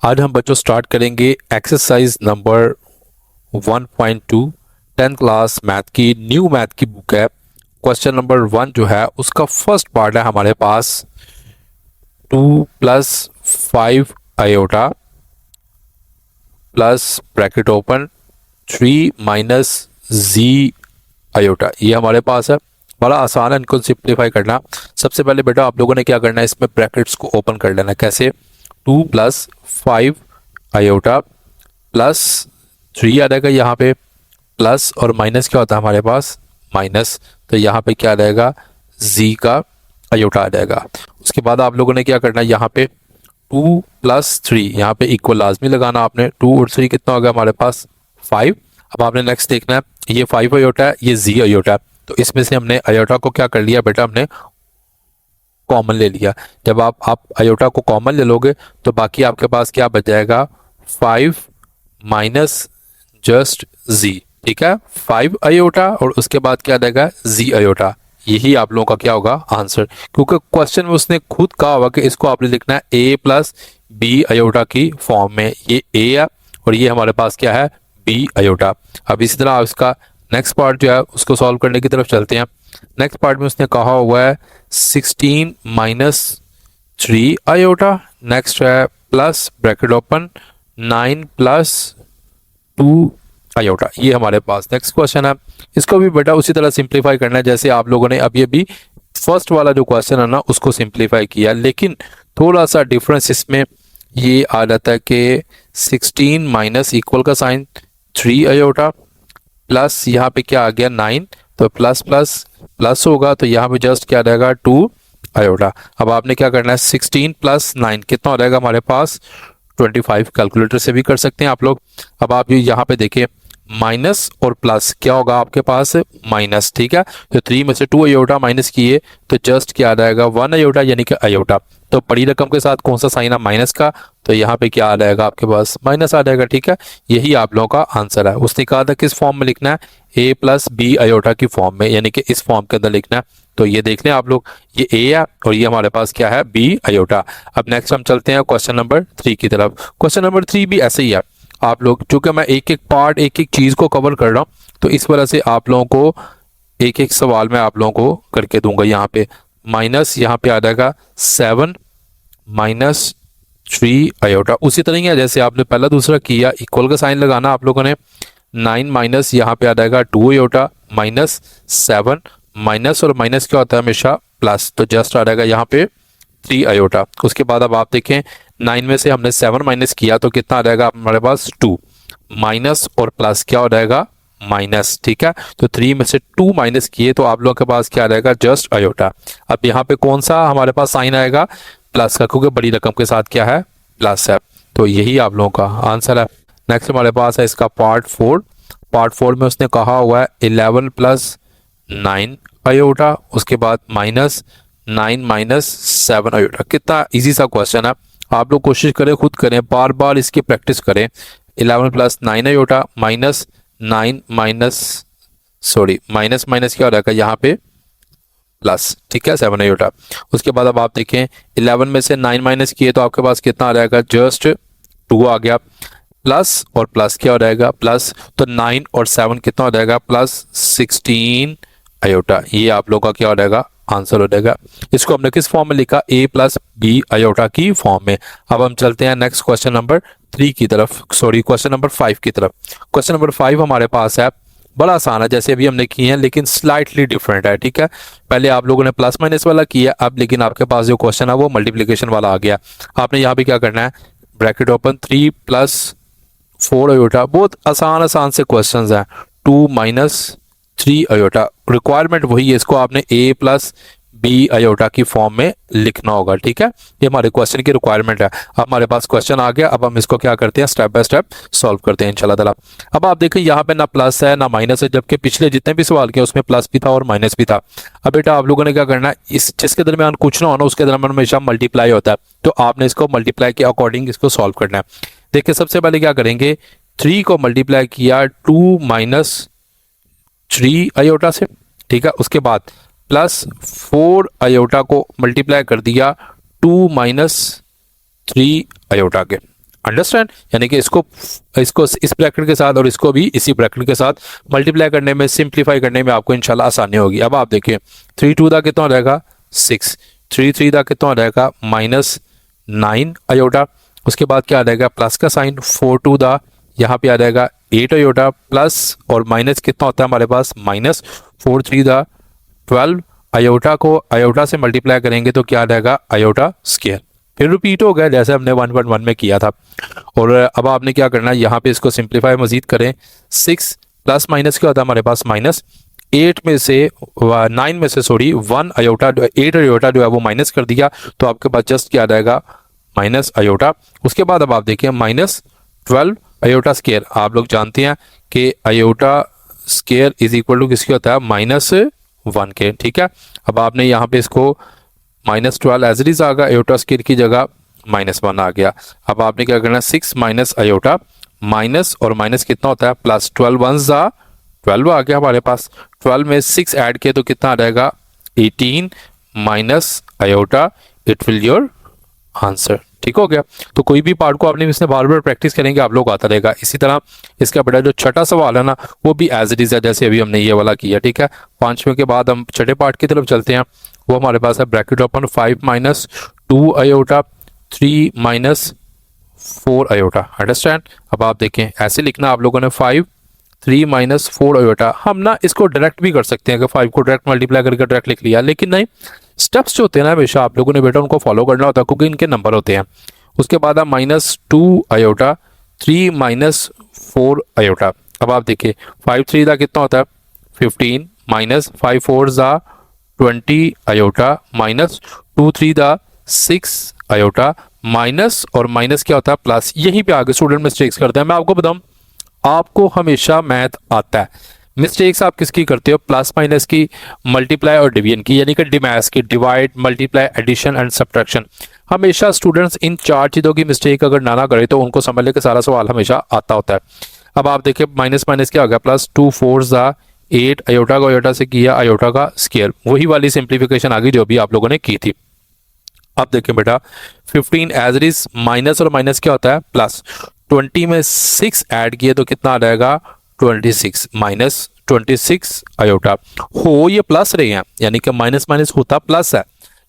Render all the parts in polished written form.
आज हम बच्चों स्टार्ट करेंगे exercise number 1.2 10th class math की न्यू मैथ की बुक है। क्वेश्चन नंबर 1 जो है उसका फर्स्ट पार्ट है हमारे पास 2 plus 5 iota plus bracket open 3 minus G iota, ये हमारे पास है। बड़ा आसान है इनको सिंप्लीफाई करना। सबसे पहले बेटा आप लोगों ने क्या करना है, इसमें ब्रैकेट्स को ओपन कर लेना। कैसे? 2 प्लस 5 आयोटा प्लस 3 आ जाएगा यहाँ पे, प्लस और माइनस क्या होता है हमारे पास, माइनस, तो यहाँ पे क्या आ जाएगा, जी का आयोटा आ जाएगा। उसके बाद आप लोगों ने क्या करना है, यहाँ पे 2 प्लस 3, यहाँ पे इक्वल लाजमी लगाना आपने। 2 और 3 कितना हो गया हमारे पास, 5। अब आपने नेक्स्ट देखना है, ये 5 आयोटा है, ये जी आयोटा है, तो इसमें से हमने आयोटा को क्या कर लिया बेटा, हमने कॉमन ले लिया। जब आप आयोटा को कॉमन ले लोगे तो बाकी आपके पास क्या बच जाएगा, 5 माइनस जस्ट जी। ठीक है, 5 आयोटा और उसके बाद क्या देगा, जी आयोटा। यही आप लोगों का क्या होगा आंसर, क्योंकि क्वेश्चन में उसने खुद कहा होगा कि इसको आपने लिखना है ए प्लस बी आयोटा की फॉर्म में। ये ए है और ये हमारे पास क्या है, बी आयोटा। अब इसी तरह इसका नेक्स्ट पार्ट जो है उसको सॉल्व करने की तरफ चलते हैं। नेक्स्ट पार्ट में उसने कहा हुआ है 16 माइनस 3 आयोटा, नेक्स्ट है plus bracket open 9 plus 2 iota. ये हमारे पास नेक्स्ट क्वेश्चन है। इसको भी बेटा उसी तरह सिंप्लीफाई करना है जैसे आप लोगों ने अभी अभी फर्स्ट वाला जो क्वेश्चन है ना उसको सिंप्लीफाई किया, लेकिन थोड़ा सा डिफरेंस इसमें ये आ जाता है कि 16 माइनस इक्वल का साइन 3 आयोटा प्लस यहाँ पे क्या आ गया 9, तो प्लस प्लस प्लस होगा, तो यहाँ पे जस्ट क्या रहेगा 2 आयोटा। अब आपने क्या करना है, 16 प्लस 9 कितना हो जाएगा हमारे पास 25। कैलकुलेटर से भी कर सकते हैं आप लोग। अब आप यहाँ पे देखिए माइनस और प्लस क्या होगा आपके पास, माइनस। ठीक है, तो 3 में से 2 आयोटा माइनस किए तो जस्ट क्या आ जाएगा 1 आयोटा, यानी कि आयोटा। तो बड़ी रकम के साथ कौन सा साइन है, माइनस का, तो यहाँ पे क्या आ जाएगा आपके पास, माइनस आ जाएगा। ठीक है, यही आप लोगों का आंसर है। उसने कहा था किस फॉर्म में लिखना है, ए प्लस बी आयोटा की फॉर्म में, यानी कि इस फॉर्म के अंदर लिखना है। तो ये देख लें आप लोग, ये ए है और ये हमारे पास क्या है, बी आयोटा। अब नेक्स्ट हम चलते हैं क्वेश्चन नंबर 3 की तरफ। क्वेश्चन नंबर 3 भी ऐसे ही है। आप लोग, चूंकि मैं एक एक पार्ट एक एक चीज को कवर कर रहा हूं, तो इस वजह से आप लोगों को एक एक सवाल मैं आप लोगों को करके दूंगा। यहाँ पे माइनस, यहाँ पे आ जाएगा 7 माइनस 3 आयोटा। उसी तरह ही जैसे आपने पहला दूसरा किया, इक्वल का साइन लगाना आप लोगों ने। 9 माइनस यहाँ पे आ जाएगा 2 आयोटा माइनस 7, माइनस और माइनस क्या होता है हमेशा प्लस, तो जस्ट आ जाएगा यहाँ पे 3 आयोटा। उसके बाद अब आप देखें 9 में से हमने 7 माइनस किया तो कितना आ जाएगा हमारे पास 2, माइनस और प्लस क्या हो जाएगा, माइनस। ठीक है, तो 3 में से 2 माइनस किए तो आप लोगों के पास क्या आ जाएगा, जस्ट आयोटा। अब यहाँ पे कौन सा हमारे पास साइन आएगा, प्लस का, क्योंकि बड़ी रकम के साथ क्या है, प्लस है। तो यही आप लोगों का आंसर है। नेक्स्ट हमारे पास है इसका पार्ट 4। पार्ट 4 में उसने कहा हुआ है 11 प्लस 9 आयोटा, उसके बाद माइनस 9 माइनस 7 आयोटा। कितना इजी सा क्वेश्चन है, आप लोग कोशिश करें, खुद करें, बार बार इसकी प्रैक्टिस करें। 11 plus 9 iota minus 9 minus, sorry minus minus क्या हो जाएगा यहाँ पे प्लस। ठीक है, 7 आयोटा। उसके बाद अब आप देखें 11 में से 9 माइनस किए तो आपके पास कितना आ जाएगा, जस्ट 2 आ गया, प्लस और प्लस क्या हो जाएगा, प्लस, तो 9 और 7 कितना हो जाएगा, प्लस 16 आयोटा। ये आप लोग का क्या हो जाएगा, आंसर हो जाएगा। इसको हमने किस फॉर्म में लिखा, ए प्लस बी आयोटा की फॉर्म में। अब हम चलते हैं नेक्स्ट क्वेश्चन नंबर 3 की तरफ, सॉरी क्वेश्चन नंबर 5 की तरफ। क्वेश्चन नंबर 5 हमारे पास है, बड़ा आसान है जैसे अभी हमने किए हैं, लेकिन स्लाइटली डिफरेंट है। ठीक है, पहले आप लोगों ने प्लस माइनस वाला किया, अब लेकिन आपके पास जो क्वेश्चन है वो मल्टीप्लीकेशन वाला आ गया। आपने यहाँ पे क्या करना है, ब्रैकेट ओपन 3 प्लस 4 आयोटा। बहुत आसान आसान से क्वेश्चंस हैं। 2 माइनस 3 आयोटा, रिक्वायरमेंट वही है, इसको आपने ए प्लस बी आयोटा की फॉर्म में लिखना होगा। ठीक है, ये हमारे क्वेश्चन की रिक्वायरमेंट है। अब हमारे पास क्वेश्चन आ गया, अब हम इसको क्या करते हैं, स्टेप बाय स्टेप सॉल्व करते हैं इंशाल्लाह ताला। अब आप देखें यहाँ पे ना प्लस है ना माइनस है, जबकि पिछले जितने भी सवाल किए उसमें प्लस भी था और माइनस भी था। अब बेटा आप लोगों ने क्या करना है, इस जिसके दरमियान कुछ ना हो ना उसके दरमियान हमेशा मल्टीप्लाई होता है, तो आपने इसको मल्टीप्लाई के अकॉर्डिंग इसको सॉल्व करना है। देखिए सबसे पहले क्या करेंगे, 3 को मल्टीप्लाई किया 2 माइनस 3 आयोटा से। ठीक है, उसके बाद प्लस 4 आयोटा को मल्टीप्लाई कर दिया 2 माइनस 3 आयोटा के। अंडरस्टैंड, यानी कि इसको इसको इस ब्रैकेट के साथ और इसको भी इसी ब्रैकेट के साथ मल्टीप्लाई करने में, सिंप्लीफाई करने में आपको इंशाल्लाह आसानी होगी। अब आप देखिए 3 2 दा कितना हो जाएगा 6, 3 3 दा कितना हो जाएगा -9 अयोटा। उसके बाद क्या आ जाएगा प्लस का साइन, 4 2 दा यहाँ पे आ जाएगा 8 अयोटा, प्लस और माइनस कितना होता है हमारे पास -4 3 दा 12 अयोटा को अयोटा से मल्टीप्लाई करेंगे तो क्या आ जाएगा अयोटा स्क्वायर। फिर रिपीट हो गया जैसे हमने 1.1 में किया था। और अब आपने क्या करना है यहाँ पे इसको सिंप्लीफाई मजीद करें, 6 प्लस माइनस क्या होता है हमारे पास -8 में से 9 में से सॉरी 1 अयोटा 8 अयोटा जो है वो माइनस कर दिया तो आपके पास जस्ट क्या आ जाएगा माइनस अयोटा। उसके बाद अब आप देखिए -12 अयोटा स्क्वायर, आप लोग जानते हैं कि iota square is equal to किसकी होता है -1 के। ठीक है, अब आपने यहाँ पे इसको -12 एज इट इज आ गया, अयोटा स्क्वायर की जगह -1 आ गया। अब आपने क्या करना है 6 माइनस अयोटा, माइनस और माइनस कितना होता है प्लस, 12 1 जा 12 आ गया हमारे पास, 12 में 6 ऐड किए तो कितना आ जाएगा 18 minus iota, it will your answer. ठीक हो गया। तो कोई भी पार्ट को आपने इसमें बार बार प्रैक्टिस करेंगे आप लोग आता रहेगा। इसी तरह इसका बड़ा जो छठा सवाल है ना वो भी एज इट इज है जैसे अभी हमने ये वाला किया। ठीक है, 5वें के बाद हम छठे पार्ट की तरफ चलते हैं। वो हमारे पास है bracket open 5 minus 2 iota 3 minus 4 iota. Understand. अब आप देखें ऐसे लिखना आप लोगों ने 5 3 माइनस 4 अयोटा। हम ना इसको डायरेक्ट भी कर सकते हैं कि 5 को डायरेक्ट मल्टीप्लाई करके डायरेक्ट लिख लिया, लेकिन नहीं, स्टेप्स जो होते हैं ना हमेशा आप लोगों ने बेटा उनको फॉलो करना होता है क्योंकि इनके नंबर होते हैं। उसके बाद आप -2 अयोटा 3 माइनस 4 अयोटा। अब आप देखिए 5 3 का कितना होता है 15 माइनस 5 4 जा 20 अयोटा माइनस 2 3 दा 6 अयोटा माइनस और माइनस क्या होता है प्लस। यहीं पे आगे स्टूडेंट मिस्टेक्स करते हैं। मैं आपको बताऊं आपको हमेशा मैथ आता है, मिस्टेक्स आप किसकी करते हो प्लस माइनस की, मल्टीप्लाई और डिवीजन की, यानी कि डिमैथ्स की, divide multiply addition and subtraction. हमेशा स्टूडेंट्स इन 4 चीज़ों की मिस्टेक अगर ना करे तो उनको समझ ले कि सारा सवाल हमेशा आता होता है। अब आप देखिए माइनस माइनस क्या हो गया प्लस, 2 4 जा 8 अयोटा को अयोटा से किया अयोटा का स्क्वायर, वही वाली सिंप्लीफिकेशन आ गई जो भी आप लोगों ने की थी। अब देखिए बेटा 15 एज इट इज, माइनस और माइनस क्या होता है प्लस, 20 में 6 ऐड किए तो कितना आ जाएगा 26 माइनस 26 अयोटा। हो ये प्लस रहे हैं यानी कि माइनस माइनस होता प्लस है,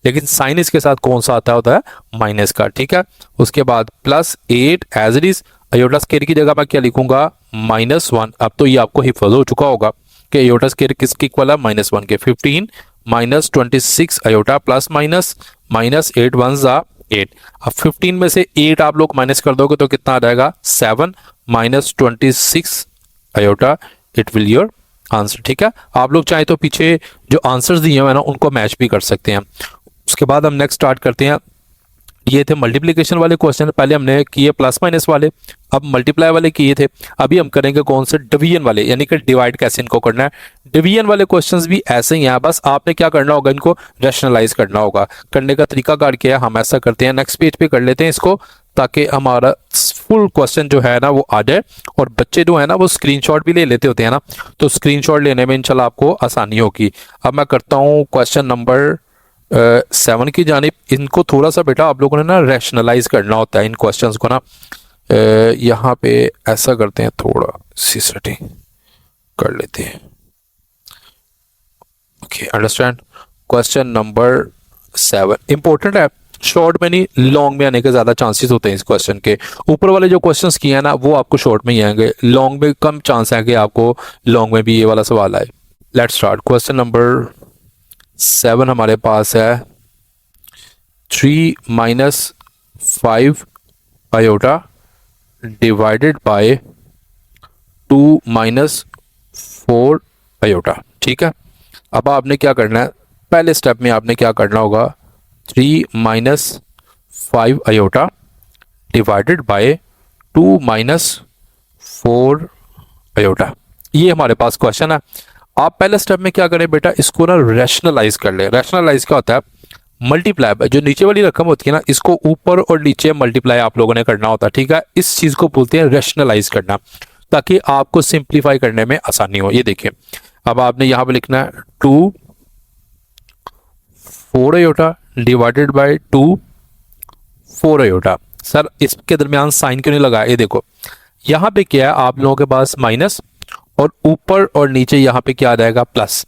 लेकिन साइन इसके साथ कौन सा आता होता है माइनस का। ठीक है, उसके बाद plus 8 as it is, iota square की जगह मैं क्या लिखूंगा -1। अब तो ये आपको हिफज हो चुका होगा कि अयोटा स्क्वायर किसके इक्वल है -1 के। 15 माइनस 26 अयोटा प्लस माइनस -8 1 जा 8। अब 15 में से 8 आप लोग माइनस कर दोगे तो कितना आ जाएगा 7 minus 26 iota, it will your answer. ठीक है, आप लोग चाहे तो पीछे जो आंसर्स दिए हुए हैं ना उनको मैच भी कर सकते हैं। उसके बाद हम नेक्स्ट स्टार्ट करते हैं। ये थे मल्टीप्लिकेशन वाले क्वेश्चन, पहले हमने किए प्लस माइनस वाले, अब मल्टीप्लाई वाले किए थे। अभी हम करेंगे कौन से डिवीजन वाले, यानी कि डिवाइड कैसे इनको करना है। डिवीजन वाले क्वेश्चंस भी ऐसे ही हैं, बस आपने क्या करना होगा इनको रैशनलाइज करना होगा। करने का तरीका कार क्या है हम ऐसा करते हैं, नेक्स्ट पेज पे कर लेते हैं इसको ताकि हमारा फुल क्वेश्चन जो है ना वो आ जाए। और बच्चे जो है ना वो स्क्रीनशॉट भी ले लेते होते हैं ना, तो स्क्रीनशॉट लेने में इंशाल्लाह आपको आसानी होगी। अब मैं करता हूँ क्वेश्चन नंबर 7 की जानिब। इनको थोड़ा सा बेटा आप लोगों ने ना रैशनलाइज करना होता है इन क्वेश्चंस को ना। यहाँ पे ऐसा करते हैं, थोड़ा सी सेटिंग कर लेते हैं। Okay understand. Question number 7 important है, शॉर्ट में नहीं लॉन्ग में आने के ज्यादा चांसेस होते हैं इस क्वेश्चन के। ऊपर वाले जो क्वेश्चंस किए हैं ना वो आपको शॉर्ट में ही आएंगे, लॉन्ग में कम चांस है कि आपको लॉन्ग में भी ये वाला सवाल आए। Let's start. क्वेश्चन नंबर 7 हमारे पास है 3 minus 5 iota divided by 2 minus 4 iota. ठीक है, अब आपने क्या करना है, पहले स्टेप में आपने क्या करना होगा 3 minus 5 iota divided by 2 minus 4 iota. ये हमारे पास क्वेश्चन है। आप पहले स्टेप में क्या करें बेटा, इसको ना रैशनलाइज कर ले। रैशनलाइज क्या होता है, मल्टीप्लाई, जो नीचे वाली रकम होती है ना इसको ऊपर और नीचे मल्टीप्लाई आप लोगों ने करना होता है। ठीक है, इस चीज को बोलते हैं रैशनलाइज करना, ताकि आपको सिंप्लीफाई करने में आसानी हो। ये देखिए अब आपने यहां पे लिखना है 2 4 iota divided by 2 4 iota. Sir इसके दरमियान साइन क्यों नहीं लगाया, ये देखो यहाँ पे क्या है आप लोगों के पास माइनस और ऊपर और नीचे यहाँ पे क्या आ जाएगा प्लस।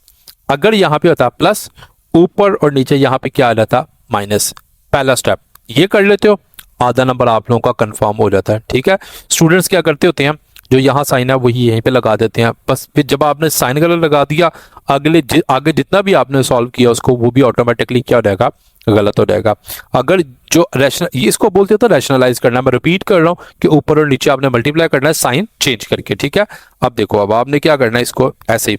अगर यहाँ पे होता प्लस ऊपर और नीचे यहाँ पे क्या आ जाता माइनस, पहला स्टेप ये कर लेते हो, आधा नंबर आप लोगों का कंफर्म हो जाता है। ठीक है, स्टूडेंट्स क्या करते होते हैं जो यहाँ साइन है वही यहीं पे लगा देते हैं, बस फिर जब आपने साइन गलत लगा दिया आगे जितना भी आपने सॉल्व किया उसको वो भी ऑटोमेटिकली क्या हो जाएगा गलत हो जाएगा। अगर जो रैशनल इसको बोलते हो तो रैशनलाइज करना, मैं रिपीट कर रहा हूँ कि ऊपर और नीचे आपने मल्टीप्लाई करना है साइन चेंज करके। ठीक है, अब देखो अब आपने क्या करना है, इसको ऐसे ही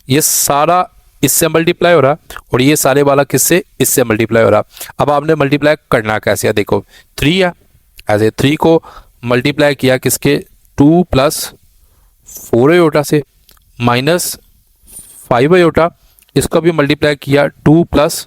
ये सारा इससे मल्टीप्लाई हो रहा और ये सारे वाला किससे इससे मल्टीप्लाई हो रहा। अब आपने मल्टीप्लाई करना कैसे है, देखो 3 है, ऐसे 3 को मल्टीप्लाई किया किसके 2 प्लस 4 आयोटा से माइनस 5 आयोटा, इसको भी मल्टीप्लाई किया 2 प्लस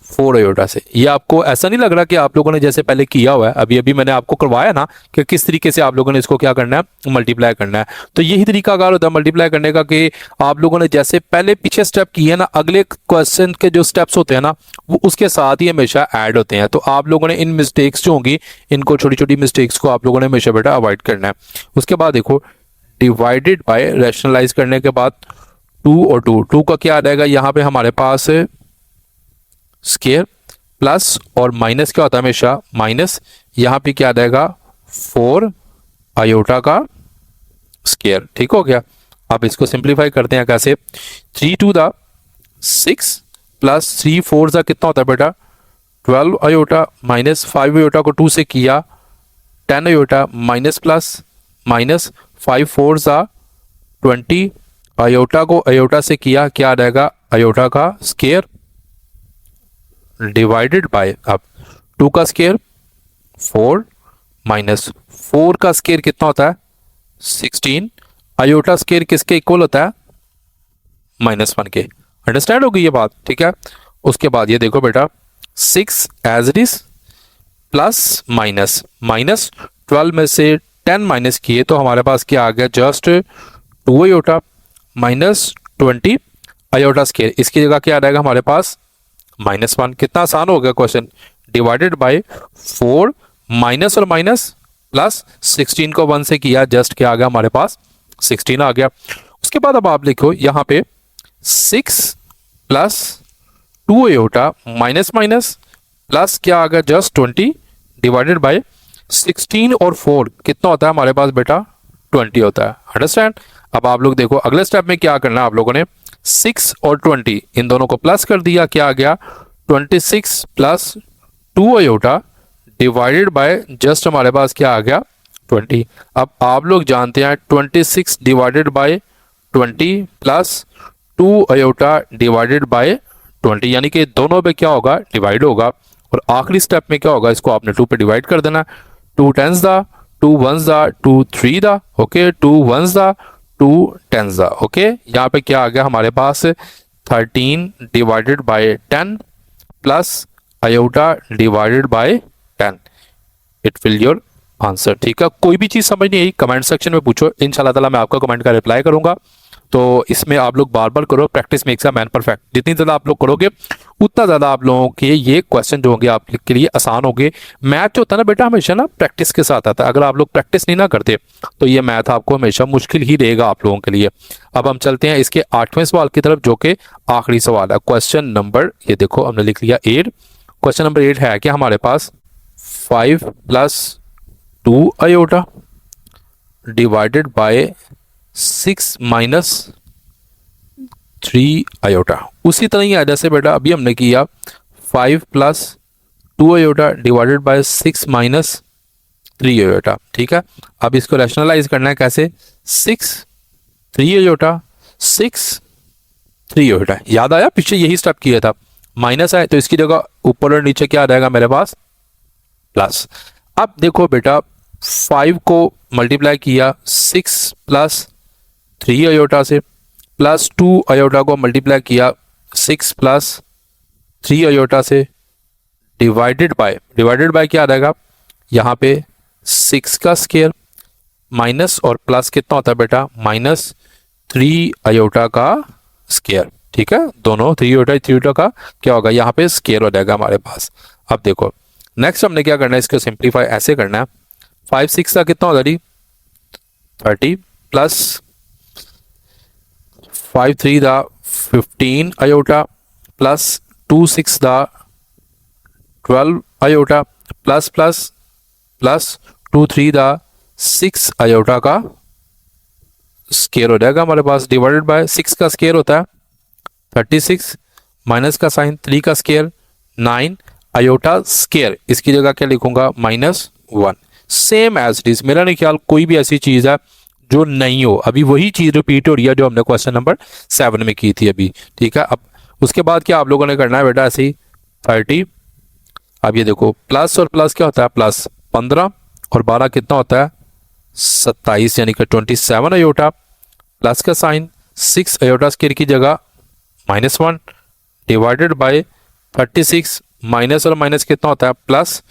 4 आयोटा से। ये आपको ऐसा नहीं लग रहा कि आप लोगों ने जैसे पहले किया हुआ है, अभी अभी मैंने आपको करवाया ना कि किस तरीके से आप लोगों ने इसको क्या करना है मल्टीप्लाई करना है। तो यही तरीका कार होता है मल्टीप्लाई करने का कि आप लोगों ने जैसे पहले पीछे स्टेप किए ना, अगले क्वेश्चन के जो स्टेप्स होते हैं ना वो उसके साथ ही हमेशा ऐड होते हैं। तो आप लोगों ने इन मिस्टेक्स जो होंगी इनको छोटी छोटी मिस्टेक्स को आप लोगों ने हमेशा बेटा अवॉइड करना है। उसके बाद देखो डिवाइडेड बाय रैशनलाइज करने के बाद 2 और 2 का क्या आ जाएगा, यहाँ पे हमारे पास स्केयर प्लस और माइनस क्या होता है हमेशा माइनस, यहाँ पे क्या आ जाएगा 4 आयोटा का स्केयर। ठीक हो गया, अब इसको सिंप्लीफाई करते हैं कैसे, 3 टू द 6 प्लस 3 4 सा कितना होता है बेटा 12 आयोटा माइनस 5 आयोटा को 2 से किया 10 आयोटा माइनस प्लस माइनस 5 4 सा 20 आयोटा को आयोटा से किया क्या आ जाएगा आयोटा का स्केयर डिवाइडेड बाय अब 2 का स्केयर 4 माइनस 4 का स्केयर कितना होता है 16, आयोटा स्केयर किसके इक्वल होता है -1 के। अंडरस्टैंड हो गई ये बात, ठीक है। उसके बाद ये देखो बेटा 6 as it is plus minus minus 12 में से 10 माइनस किए तो हमारे पास क्या आ गया just 2 iota minus 20 iota square, इसकी जगह क्या आ जाएगा हमारे पास -1। कितना आसान हो गया क्वेश्चन, डिवाइडेड बाय 4 माइनस और माइनस प्लस 16 को 1 से किया जस्ट क्या आ गया हमारे पास 16 आ गया। उसके बाद अब आप लिखो यहाँ पे 6 plus 2 iota minus minus plus क्या आ गया जस्ट 20 डिवाइडेड बाय 16 और 4 कितना होता है हमारे पास बेटा 20 होता है। अंडरस्टैंड। अब आप लोग देखो अगले स्टेप में क्या करना है आप लोगों ने 6 और 20 इन दोनों को प्लस कर दिया क्या आ गया 26 plus 2 iota divided by just हमारे पास क्या आ गया 20। अब आप लोग जानते हैं 26 divided by 20 plus 2 iota divided by 20 यानी कि दोनों पे क्या होगा डिवाइड होगा और आखिरी स्टेप में क्या होगा इसको आपने 2 पे डिवाइड कर देना 2 10s दा 2 1s दा 2 3 दा ओके 2 1s दा 2 10s दा ओके। यहाँ पे क्या आ गया हमारे पास 13 divided by 10 plus iota divided bye 10 it will your answer. ठीक है, कोई भी चीज समझ नहीं आई कमेंट सेक्शन में पूछो, इंशाल्लाह ताला मैं आपका कमेंट का रिप्लाई करूंगा। तो इसमें आप लोग बार बार करो, practice makes a man perfect. जितनी ज़्यादा आप लोग करोगे उतना ज़्यादा आप लोगों के ये क्वेश्चन जो होंगे आपके लिए आसान होंगे। मैथ जो होता है ना बेटा हमेशा ना प्रैक्टिस के साथ आता है, अगर आप लोग प्रैक्टिस नहीं ना करते तो ये मैथ आपको हमेशा मुश्किल ही रहेगा आप लोगों के लिए। अब हम चलते हैं इसके 8वें सवाल की तरफ जो कि आखिरी सवाल है। क्वेश्चन नंबर ये देखो हमने लिख लिया 8। क्वेश्चन नंबर 8 है कि हमारे पास 5 plus 2 iota divided bye 6 minus 3 iota. उसी तरह ही जैसे बेटा अभी हमने किया 5 plus 2 iota divided bye 6 minus 3 iota. ठीक है, अब इसको रैशनलाइज करना है कैसे 6 3 आयोटा 6 3 आयोटा। याद आया पीछे यही स्टेप किया था, माइनस है तो इसकी जगह ऊपर और नीचे क्या आ जाएगा मेरे पास प्लस। अब देखो बेटा 5 को मल्टीप्लाई किया 6 प्लस 3 आयोटा से प्लस 2 आयोटा को मल्टीप्लाई किया 6 प्लस 3 आयोटा से डिवाइडेड बाय क्या आ जाएगा यहाँ पे 6 का स्केयर माइनस और प्लस कितना होता है बेटा माइनस 3 आयोटा का स्केयर। ठीक है, दोनों 3 आयोटा का क्या होगा यहाँ पे स्केयर हो जाएगा हमारे पास। अब देखो नेक्स्ट हमने क्या करना है, इसको सिंप्लीफाई ऐसे करना है, 5 6 का कितना होता है जी 30 प्लस 5 3 दा 15 आयोटा प्लस 2 6 दा 12 आयोटा प्लस प्लस प्लस 2 3 दा 6 आयोटा का स्केयर हो जाएगा हमारे पास, डिवाइडेड बाय 6 का स्केयर होता है 36 माइनस का साइन 3 का स्केयर 9 आयोटा स्केयर, इसकी जगह क्या लिखूंगा -1। सेम एज इट इज, मेरा नहीं ख्याल कोई भी ऐसी चीज है जो नहीं हो, अभी वही चीज रिपीट हो रही है जो हमने क्वेश्चन नंबर 7 में की थी अभी, ठीक है। अब उसके बाद क्या आप लोगों ने करना है बेटा, ऐसे ही 30, अब ये देखो प्लस और प्लस क्या होता है, प्लस 15 और 12 कितना होता है 27, यानी कि 27 आयोटा प्लस का साइन 6 आयोटा स्केयर की जगह -1 डिवाइडेड बाय 36, माइनस और माइनस कितना होता है प्लस,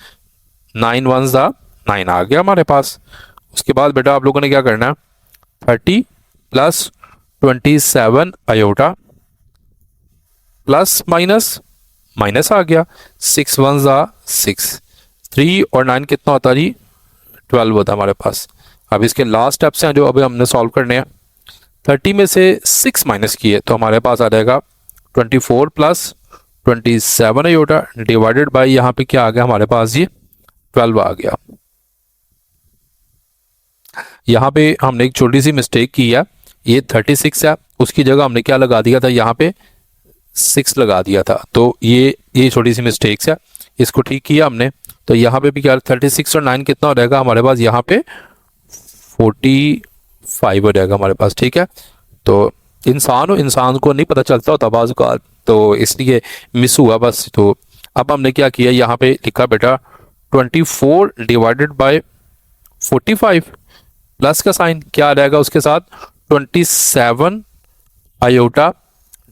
9 1 9 आ गया हमारे पास। उसके बाद बेटा आप लोगों ने क्या करना है, 30 plus 27 iota plus minus minus आ गया, 6 1 6, 3 और 9 कितना होता है जी 12 होता है हमारे पास। अब इसके लास्ट स्टेप्स हैं जो अभी हमने सॉल्व करने हैं, 30 में से 6 माइनस किए तो हमारे पास आ जाएगा 24 प्लस 27 आयोटा डिवाइडेड बाय यहाँ पे क्या आ गया हमारे पास ये 12 आ गया। यहाँ पे हमने एक छोटी सी मिस्टेक की है, ये 36 है, उसकी जगह हमने क्या लगा दिया था, यहाँ पे 6 लगा दिया था, तो ये छोटी सी मिस्टेक्स है, इसको ठीक किया हमने। तो यहाँ पे भी क्या 36 और 9 कितना हो जाएगा हमारे पास, यहाँ पे 45 हो जाएगा हमारे पास, ठीक है। तो इंसान को नहीं पता चलता होता बाज़ का, तो इसलिए मिस हुआ बस। तो अब हमने क्या किया, यहाँ पे लिखा बेटा 24 डिवाइडेड बाय 45 प्लस का साइन क्या आ जाएगा उसके साथ 27 आयोटा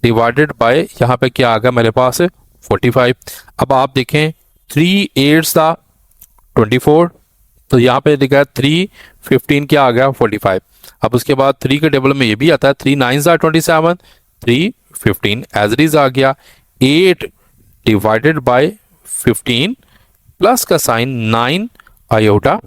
डिवाइडेड बाय यहाँ पे क्या आ गया मेरे पास 45। अब आप देखें 3 8 था 24, तो यहाँ पे लिखा है 3 15 क्या आ गया 45। अब उसके बाद 3 के टेबल में ये भी आता है 3 9 27, 3 15 एज इट इज आ गया। 8 डिवाइडेड बाय 15 प्लस का साइन 9 आयोटा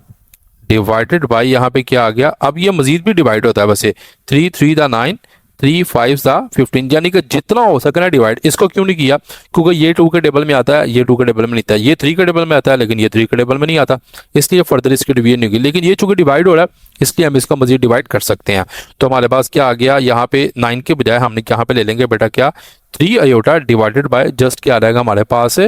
डिवाइडेड बाय यहाँ पे क्या आ गया, अब ये मजीद भी डिवाइड होता है वैसे, 3 3 दा 9, 3 5 दा 15, यानी कि जितना हो सके ना डिवाइड। इसको क्यों नहीं किया, क्योंकि ये 2 के टेबल में आता है, ये 2 के टेबल में नहीं आता, ये 3 के टेबल में आता है लेकिन ये 3 के टेबल में नहीं आता, इसलिए फर्दर इसकी डिवीजन नहीं होगी। लेकिन ये चूंकि डिवाइड हो रहा है इसलिए हम इसका मजीद डिवाइड कर सकते हैं। तो हमारे पास क्या आ गया, यहाँ पे 9 के बजाय हमने यहाँ पे ले लेंगे बेटा क्या 3 आयोटा डिवाइडेड बाय जस्ट क्या आ जाएगा हमारे पास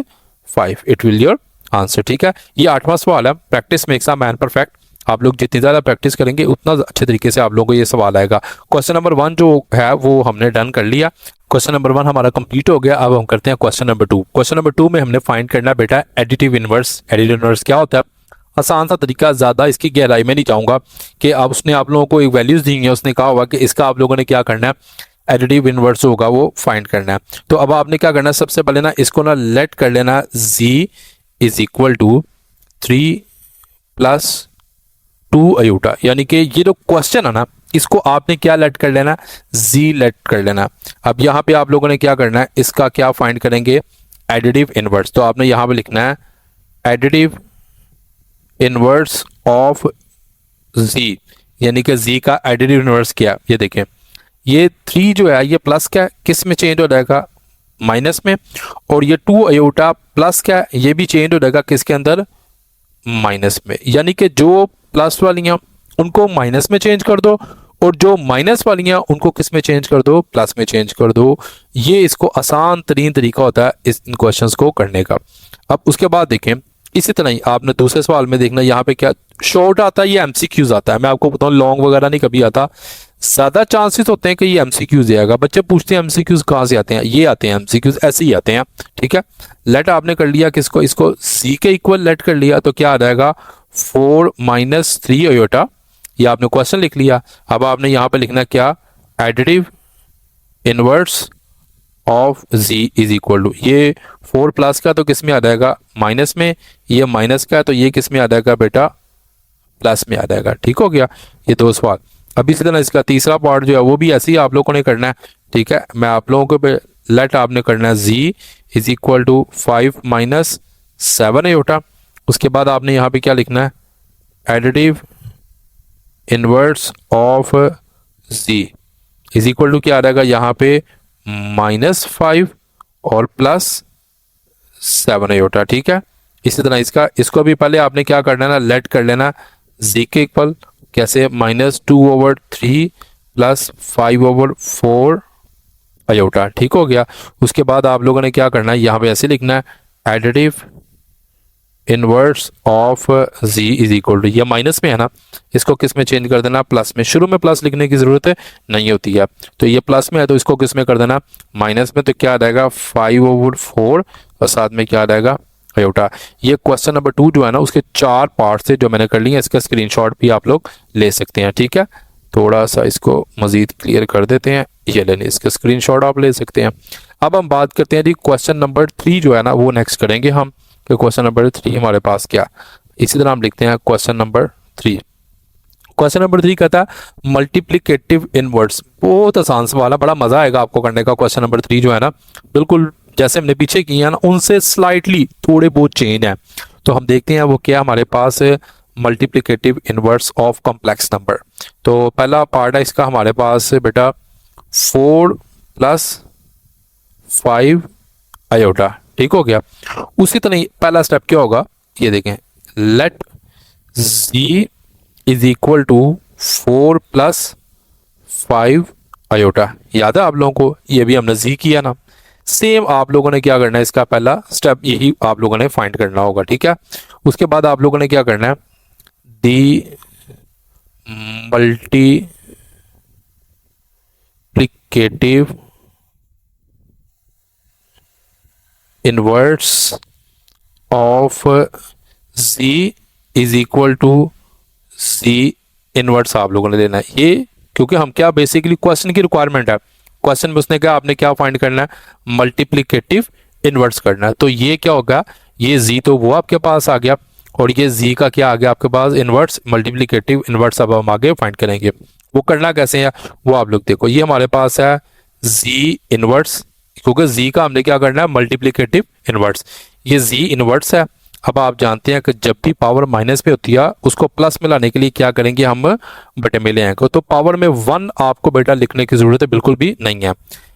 5। इट विल योर आंसर, ठीक है। ये 8वां सवाल है, practice makes a man perfect. आप लोग जितनी ज़्यादा प्रैक्टिस करेंगे उतना अच्छे तरीके से आप लोगों को ये सवाल आएगा। क्वेश्चन नंबर 1 जो है वो हमने डन कर लिया, क्वेश्चन नंबर 1 हमारा कंप्लीट हो गया। अब हम करते हैं क्वेश्चन नंबर 2। क्वेश्चन नंबर 2 में हमने फाइंड करना बेटा एडिटिव इनवर्स। एडिटिव इनवर्स क्या होता है, आसान सा तरीका, ज़्यादा इसकी गहराई में नहीं चाहूँगा कि आप उसने आप लोगों को एक वैल्यूज़ दी है, उसने कहा होगा कि इसका आप लोगों ने क्या करना है, एडिटिव इनवर्स होगा वो फाइंड करना है। तो अब आपने क्या करना है, सबसे पहले ना इसको ना लेट कर लेना z is equal to 3 plus 2 iota, यानी कि ये जो क्वेश्चन है ना इसको आपने क्या लेट कर लेना, z लेट कर लेना। अब यहाँ पे आप लोगों ने क्या करना है, इसका क्या फाइंड करेंगे, एडिटिव इनवर्स। तो आपने यहाँ पे लिखना है एडिटिव इनवर्स ऑफ z, यानी कि z का एडिटिव इनवर्स क्या, ये देखें ये 3 जो है ये प्लस क्या किस में चेंज हो जाएगा, माइनस में, और ये 2 आयोटा प्लस क्या ये भी चेंज हो जाएगा किसके अंदर, माइनस में। यानी कि जो प्लस वाली हैं उनको माइनस में चेंज कर दो और जो माइनस वाली हैं उनको किस में चेंज कर दो, प्लस में चेंज कर दो। ये इसको आसान तरीन तरीका होता है इस इन क्वेश्चंस को करने का। अब उसके बाद देखें इसी तरह ही आपने दूसरे सवाल में देखना, यहाँ पे क्या शॉर्ट आता है, ये एमसीक्यूज आता है। मैं आपको बताऊं लॉन्ग वगैरह नहीं कभी आता, ज्यादा चांसेस होते हैं कि ये एमसीक्यूज आएगा। बच्चे पूछते हैं एमसीक्यूज कहाँ से आते हैं, ये आते हैं एमसीक्यूज, ऐसे ही आते हैं, ठीक है। लेट आपने कर लिया किसको, इसको सी के इक्वल लेट कर लिया, तो क्या आ जाएगा 4 - 3 आयोटा, ये आपने क्वेश्चन लिख लिया। अब आपने यहाँ पे लिखना क्या, additive inverse of z is equal to, ये 4 प्लस का तो किस में आ जाएगा, माइनस में, ये माइनस का तो ये किस में आ जाएगा बेटा, प्लस में आ जाएगा। ठीक हो गया ये 2 सवाल। अभी इसी तरह इसका तीसरा पार्ट जो है वो भी ऐसे ही आप लोगों ने करना है, ठीक है। मैं आप लोगों को लेट आपने करना है z is equal to 5 - 7 iota, उसके बाद आपने यहाँ पे क्या लिखना है, additive inverse of z is equal to क्या आ जाएगा यहाँ पे -5 और +7 आयोटा। ठीक है, इसी तरह इसको भी पहले आपने क्या करना है ना, लेट कर लेना z के इक्वल, कैसे, -2/3 +5/4 आयोटा। ठीक हो गया। उसके बाद आप लोगों ने क्या करना है, यहाँ पे ऐसे लिखना है, additive inverse of z is equal to, ये माइनस में है ना, इसको किस में चेंज कर देना, प्लस में। शुरू में प्लस लिखने की जरूरत है नहीं होती है, तो ये प्लस में है तो इसको किस में कर देना, माइनस में। तो क्या आ जाएगा 5/4 और साथ में क्या आ जाएगा आयोटा। ये क्वेश्चन नंबर 2 जो है ना, उसके 4 पार्ट से जो मैंने कर लिए, इसका स्क्रीनशॉट भी आप लोग ले सकते हैं। ठीक है, थोड़ा सा इसको मजीद क्लियर कर देते हैं, ये लेने इसका स्क्रीनशॉट आप ले सकते हैं। अब हम बात करते हैं जी क्वेश्चन नंबर 3 जो है ना, वो नेक्स्ट करेंगे हम, कि क्वेश्चन नंबर 3 हमारे पास क्या। इसी तरह हम लिखते हैं क्वेश्चन नंबर 3। क्वेश्चन नंबर 3 कहता है मल्टीप्लिकेटिव इनवर्स। बहुत आसान सवाल है, बड़ा मजा आएगा आपको करने का। क्वेश्चन नंबर 3 जो है ना, बिल्कुल जैसे हमने पीछे किए हैं ना, उनसे स्लाइटली थोड़े बहुत चेंज है। तो हम देखते हैं वो क्या हमारे पास है, multiplicative inverse of complex number. तो पहला पार्ट है इसका हमारे पास बेटा 4 + 5 आयोटा। ठीक हो गया। उसी तरह पहला स्टेप क्या होगा, ये देखें, let z is equal to 4 + 5 iota. याद है आप लोगों को, ये भी हमने z किया ना। सेम आप लोगों ने क्या करना है, इसका पहला स्टेप यही आप लोगों ने फाइंड करना होगा। ठीक है, उसके बाद आप लोगों ने क्या करना है, the multiplicative inverse of z is equal to z inverse आप लोगों ने लेना है। ये क्योंकि हम क्या बेसिकली क्वेश्चन की रिक्वायरमेंट है, क्वेश्चन में उसने कहा आपने क्या फाइंड करना है, मल्टीप्लिकेटिव इनवर्स करना है। तो ये क्या होगा, ये z तो वो आपके पास आ गया, और ये z का क्या आ गया आपके पास, इनवर्स, मल्टीप्लिकेटिव इनवर्स। अब हम आगे फाइंड करेंगे, वो करना कैसे है वो आप लोग देखो। ये हमारे पास है z इनवर्स, क्योंकि z का हमने क्या करना है, मल्टीप्लिकेटिव इनवर्स। ये z इनवर्स है। अब आप जानते हैं कि जब भी पावर माइनस पे होती है, उसको प्लस में लाने के लिए क्या करेंगे हम, बटे में ले आएंगे। तो पावर में 1 आपको बेटा लिखने की जरूरत है बिल्कुल भी नहीं है,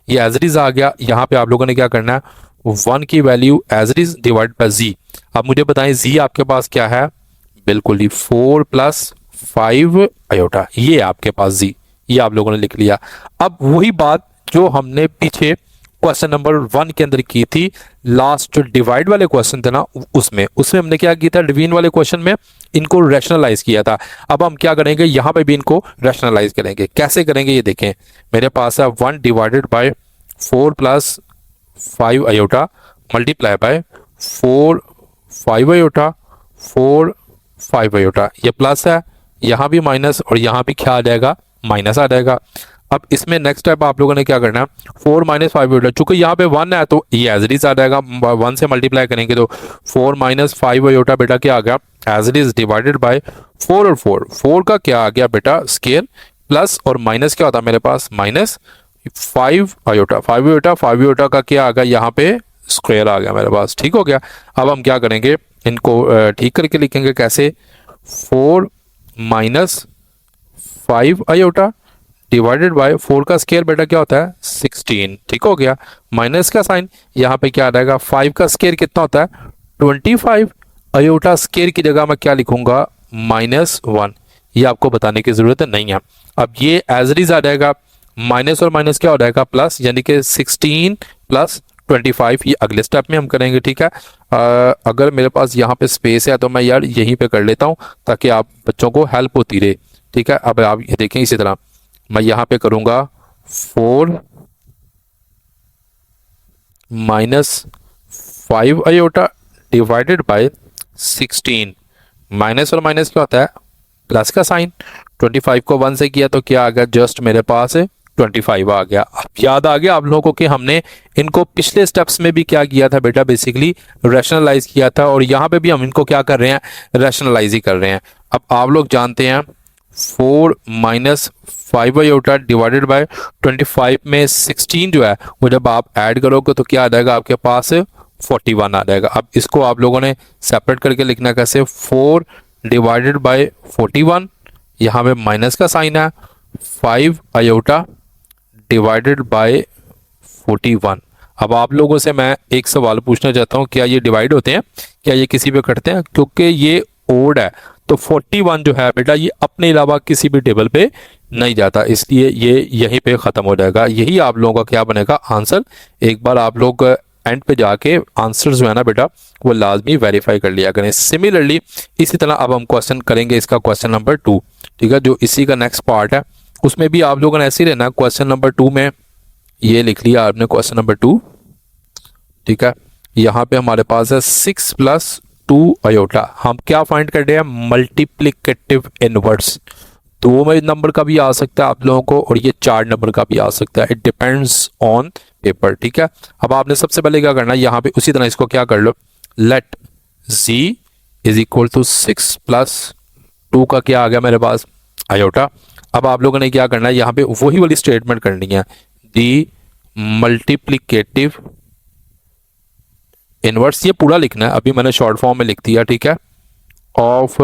ये एज इट इज आ गया। यहाँ पे आप लोगों ने क्या करना है, 1 की value as it is divide by z। अब मुझे बताएं z आपके पास क्या है, बिल्कुल ही 4 + 5 आयोटा, ये आपके पास z, ये आप लोगों ने लिख लिया। अब वही बात जो हमने पीछे क्वेश्चन नंबर 1 के अंदर की थी, लास्ट जो डिवाइड वाले क्वेश्चन थे ना, उसमें हमने क्या किया था, डिवीजन वाले क्वेश्चन में इनको रैशनलाइज किया था। अब हम क्या करेंगे, यहाँ पे भी इनको रैशनलाइज करेंगे। कैसे करेंगे ये देखें, मेरे पास है 1 divided by 4 + 5 iota multiply bye 4 5 iota 4 5 iota. ये प्लस है, यहाँ भी माइनस, और यहाँ भी क्या आ जाएगा, माइनस आ जाएगा। अब इसमें नेक्स्ट स्टेप आप लोगों ने क्या करना है, 4 - 5 आयोटा, चूंकि यहाँ पे 1 है तो ये एज इट इज आ जाएगा, 1 से मल्टीप्लाई करेंगे तो 4 - 5 आयोटा बेटा क्या आ गया, as it is divided by 4 और 4 का क्या आ गया बेटा स्केयर, प्लस और माइनस क्या होता है मेरे पास, -5 आयोटा 5 आयोटा का क्या आ गया यहाँ पे स्क्वायर आ गया मेरे पास। ठीक हो गया। अब हम क्या करेंगे, इनको ठीक करके लिखेंगे, कैसे, 4 - 5 आयोटा डिवाइडेड बाय 4 का स्केयर बेटा क्या होता है, 16। ठीक हो गया। माइनस का साइन, यहाँ पे क्या आ जाएगा, 5 का स्केयर कितना होता है, 25 आयोटा स्केयर की जगह मैं क्या लिखूंगा, -1। ये आपको बताने की जरूरत नहीं है। अब ये एज इट इज आ जाएगा, माइनस और माइनस क्या हो जाएगा, प्लस, यानी कि 16 + 25। ये अगले स्टेप में हम करेंगे। ठीक है, अगर मेरे पास यहाँ पे स्पेस है तो मैं यार यहीं पे कर लेता हूँ, ताकि आप बच्चों को हेल्प होती रहे। ठीक है, अब आप ये देखें, इसी तरह मैं यहाँ पे करूंगा 4 - 5 आयोटा डिवाइडेड बाय 16। माइनस और माइनस क्या होता है, प्लस का साइन। 25 को 1 से किया तो क्या आ गया, जस्ट मेरे पास 25 आ गया। अब याद आ गया आप लोगों को कि हमने इनको पिछले स्टेप्स में भी क्या किया था बेटा, बेसिकली रैशनलाइज किया था, और यहाँ पे भी हम इनको क्या कर रहे हैं, रैशनलाइज ही कर रहे हैं। अब आप लोग जानते हैं 4 - 5 आयोटा डिवाइडेड बाय 25 में 16 जो है वो जब आप ऐड करोगे तो क्या आ जाएगा आपके पास 41 आ जाएगा। अब इसको आप लोगों ने सेपरेट करके लिखना कैसे, 4 डिवाइडेड बाय 41, यहाँ पे माइनस का साइन है, 5 आयोटा डिवाइडेड बाय 41। अब आप लोगों से मैं एक सवाल पूछना चाहता हूँ, क्या ये डिवाइड होते हैं, क्या ये किसी पे कटते हैं? क्योंकि ये ओड है तो 41 जो है बेटा ये अपने अलावा किसी भी टेबल पे नहीं जाता, इसलिए ये यहीं पे ख़त्म हो जाएगा। यही आप लोगों का क्या बनेगा आंसर। एक बार आप लोग एंड पे जाके आंसर जो है ना बेटा वो लाजमी वेरीफाई कर लिया करें। सिमिलरली इसी तरह अब हम क्वेश्चन करेंगे इसका क्वेश्चन नंबर 2, ठीक है, जो इसी का नेक्स्ट पार्ट है। उसमें भी आप लोगों ने ऐसे ही रहना। क्वेश्चन नंबर 2 में ये लिख लिया आपने क्वेश्चन नंबर 2, ठीक है। यहाँ पे हमारे पास है 6 + 2 आयोटा। हम क्या फाइंड कर रहे हैं, मल्टीप्लिकेटिव इनवर्स। 2 नंबर का भी आ सकता है आप लोगों को और ये 4 नंबर का भी आ सकता है, इट डिपेंड्स ऑन पेपर, ठीक है। अब आपने सबसे पहले क्या करना है, यहाँ पे उसी तरह इसको क्या कर लो, लेट z = 6 + 2 का क्या आ गया मेरे पास, आयोटा। अब आप लोगों ने क्या करना है, यहाँ पे वही वाली स्टेटमेंट करनी है, दी मल्टीप्लिकेटिव इनवर्स, ये पूरा लिखना है, अभी मैंने शॉर्ट फॉर्म में लिख दिया, ठीक है, ऑफ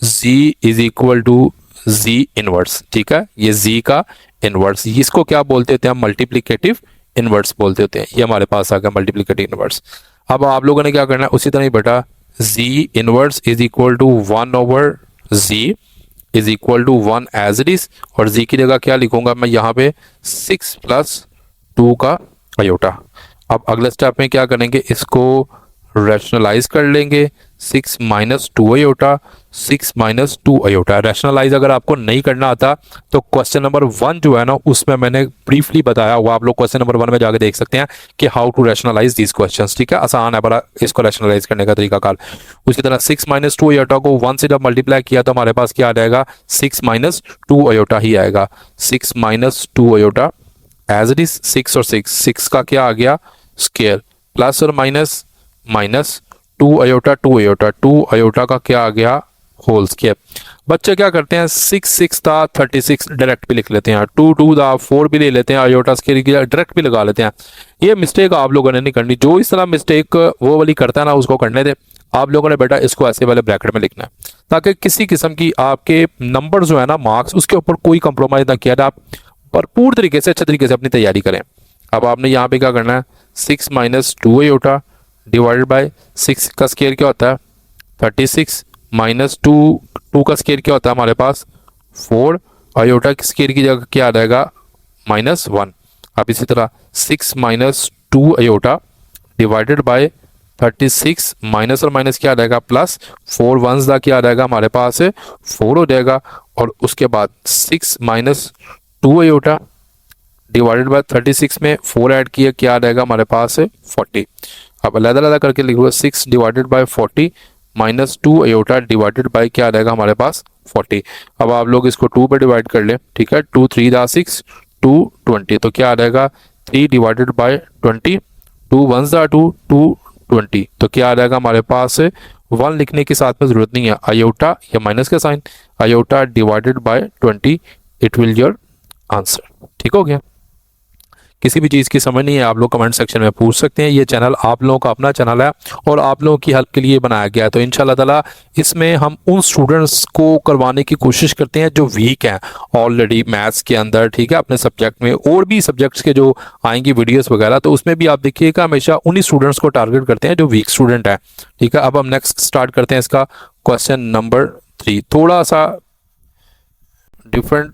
z = z इनवर्स, ठीक है। ये z का इनवर्स, इसको क्या बोलते होते हैं, मल्टीप्लिकेटिव इनवर्स बोलते होते हैं। ये हमारे पास आ गया मल्टीप्लिकेटिव इनवर्स। अब आप लोगों ने क्या करना है, उसी तरह ही बेटा z inverse = 1/z = 1 as it is, और z की जगह क्या लिखूंगा मैं यहाँ पे, 6 + 2 का आयोटा। अब अगले स्टेप में क्या करेंगे, इसको रैशनलाइज कर लेंगे, 6 - 2 आयोटा, 6 - 2 आयोटा। रैशनलाइज अगर आपको नहीं करना आता तो क्वेश्चन नंबर 1 जो है ना उसमें मैंने ब्रीफली बताया हुआ, आप लोग क्वेश्चन नंबर 1 में जाके देख सकते हैं कि how to rationalise this questions, ठीक है। आसान है बड़ा इसको रैशनलाइज करने का तरीका कार। उसी तरह 6 - 2 आयोटा को 1 से जब मल्टीप्लाई किया तो हमारे पास क्या आ जाएगा, 6 - 2 आयोटा ही आएगा। 6 - 2 आयोटा एज इट इज, 6 और 6 का क्या आ गया, स्क्वायर, प्लस और minus, minus 2 iota 2 iota 2 iota का क्या आ गया, होल स्क्वायर। बच्चे क्या करते हैं, 6 था 36 डायरेक्ट भी लिख लेते हैं, 2 था 4 भी ले लेते हैं, आयोटा स्क्वायर की डायरेक्ट भी लगा लेते हैं। ये मिस्टेक आप लोगों ने नहीं करनी, जो इस तरह मिस्टेक वो वाली करता है ना उसको करने दे। आप लोगों ने बेटा इसको ऐसे वाले ब्रैकेट में लिखना है ताकि किसी किस्म की आपके नंबर जो है ना मार्क्स उसके ऊपर कोई कंप्रोमाइज ना किया जाए, आप भरपूर तरीके से अच्छे तरीके से अपनी तैयारी करें। अब आपने यहाँ पे क्या करना है, 6 - 2 आयोटा डिवाइडेड बाय 6 का स्क्वायर क्या होता है, 36 - 2 का स्क्वायर क्या होता है हमारे पास, 4 आयोटा के स्क्वायर की जगह क्या आ जाएगा, -1। अब इसी तरह 6 - 2 आयोटा डिवाइडेड बाय 36 माइनस और माइनस क्या आ जाएगा, प्लस, 4 1s का क्या आ जाएगा हमारे पास 4 हो जाएगा। और उसके बाद 6 - 2 आयोटा डिवाइडेड बाय 36 में 4 ऐड किया क्या आ जाएगा हमारे पास 40। अब अलग-अलग करके लिख लो, 6 divided by 40 - 2 iota divided bye क्या आ जाएगा हमारे पास 40। अब आप लोग इसको 2 पे डिवाइड कर ले, ठीक है, 2 3 दा 6 2 20, तो क्या आ जाएगा 3 डिवाइडेड बाय 20, 2 1s दा 2 2 20, तो क्या आ जाएगा हमारे पास 1 लिखने की साथ में जरूरत नहीं है, आयोटा या माइनस का sign, iota divided by 20, it will your answer. ठीक हो गया। किसी भी चीज़ की समझ नहीं है आप लोग कमेंट सेक्शन में पूछ सकते हैं। ये चैनल आप लोगों का अपना चैनल है और आप लोगों की हेल्प के लिए बनाया गया है, तो इंशाल्लाह ताला इसमें हम उन स्टूडेंट्स को करवाने की कोशिश करते हैं जो वीक हैं ऑलरेडी मैथ्स के अंदर, ठीक है, अपने सब्जेक्ट में। और भी सब्जेक्ट्स के जो आएंगी वीडियोस वगैरह तो उसमें भी आप देखिएगा हमेशा उन्हीं स्टूडेंट्स को टारगेट करते हैं जो वीक स्टूडेंट है, ठीक है। अब हम नेक्स्ट स्टार्ट करते हैं इसका क्वेश्चन नंबर 3। थोड़ा सा डिफरेंट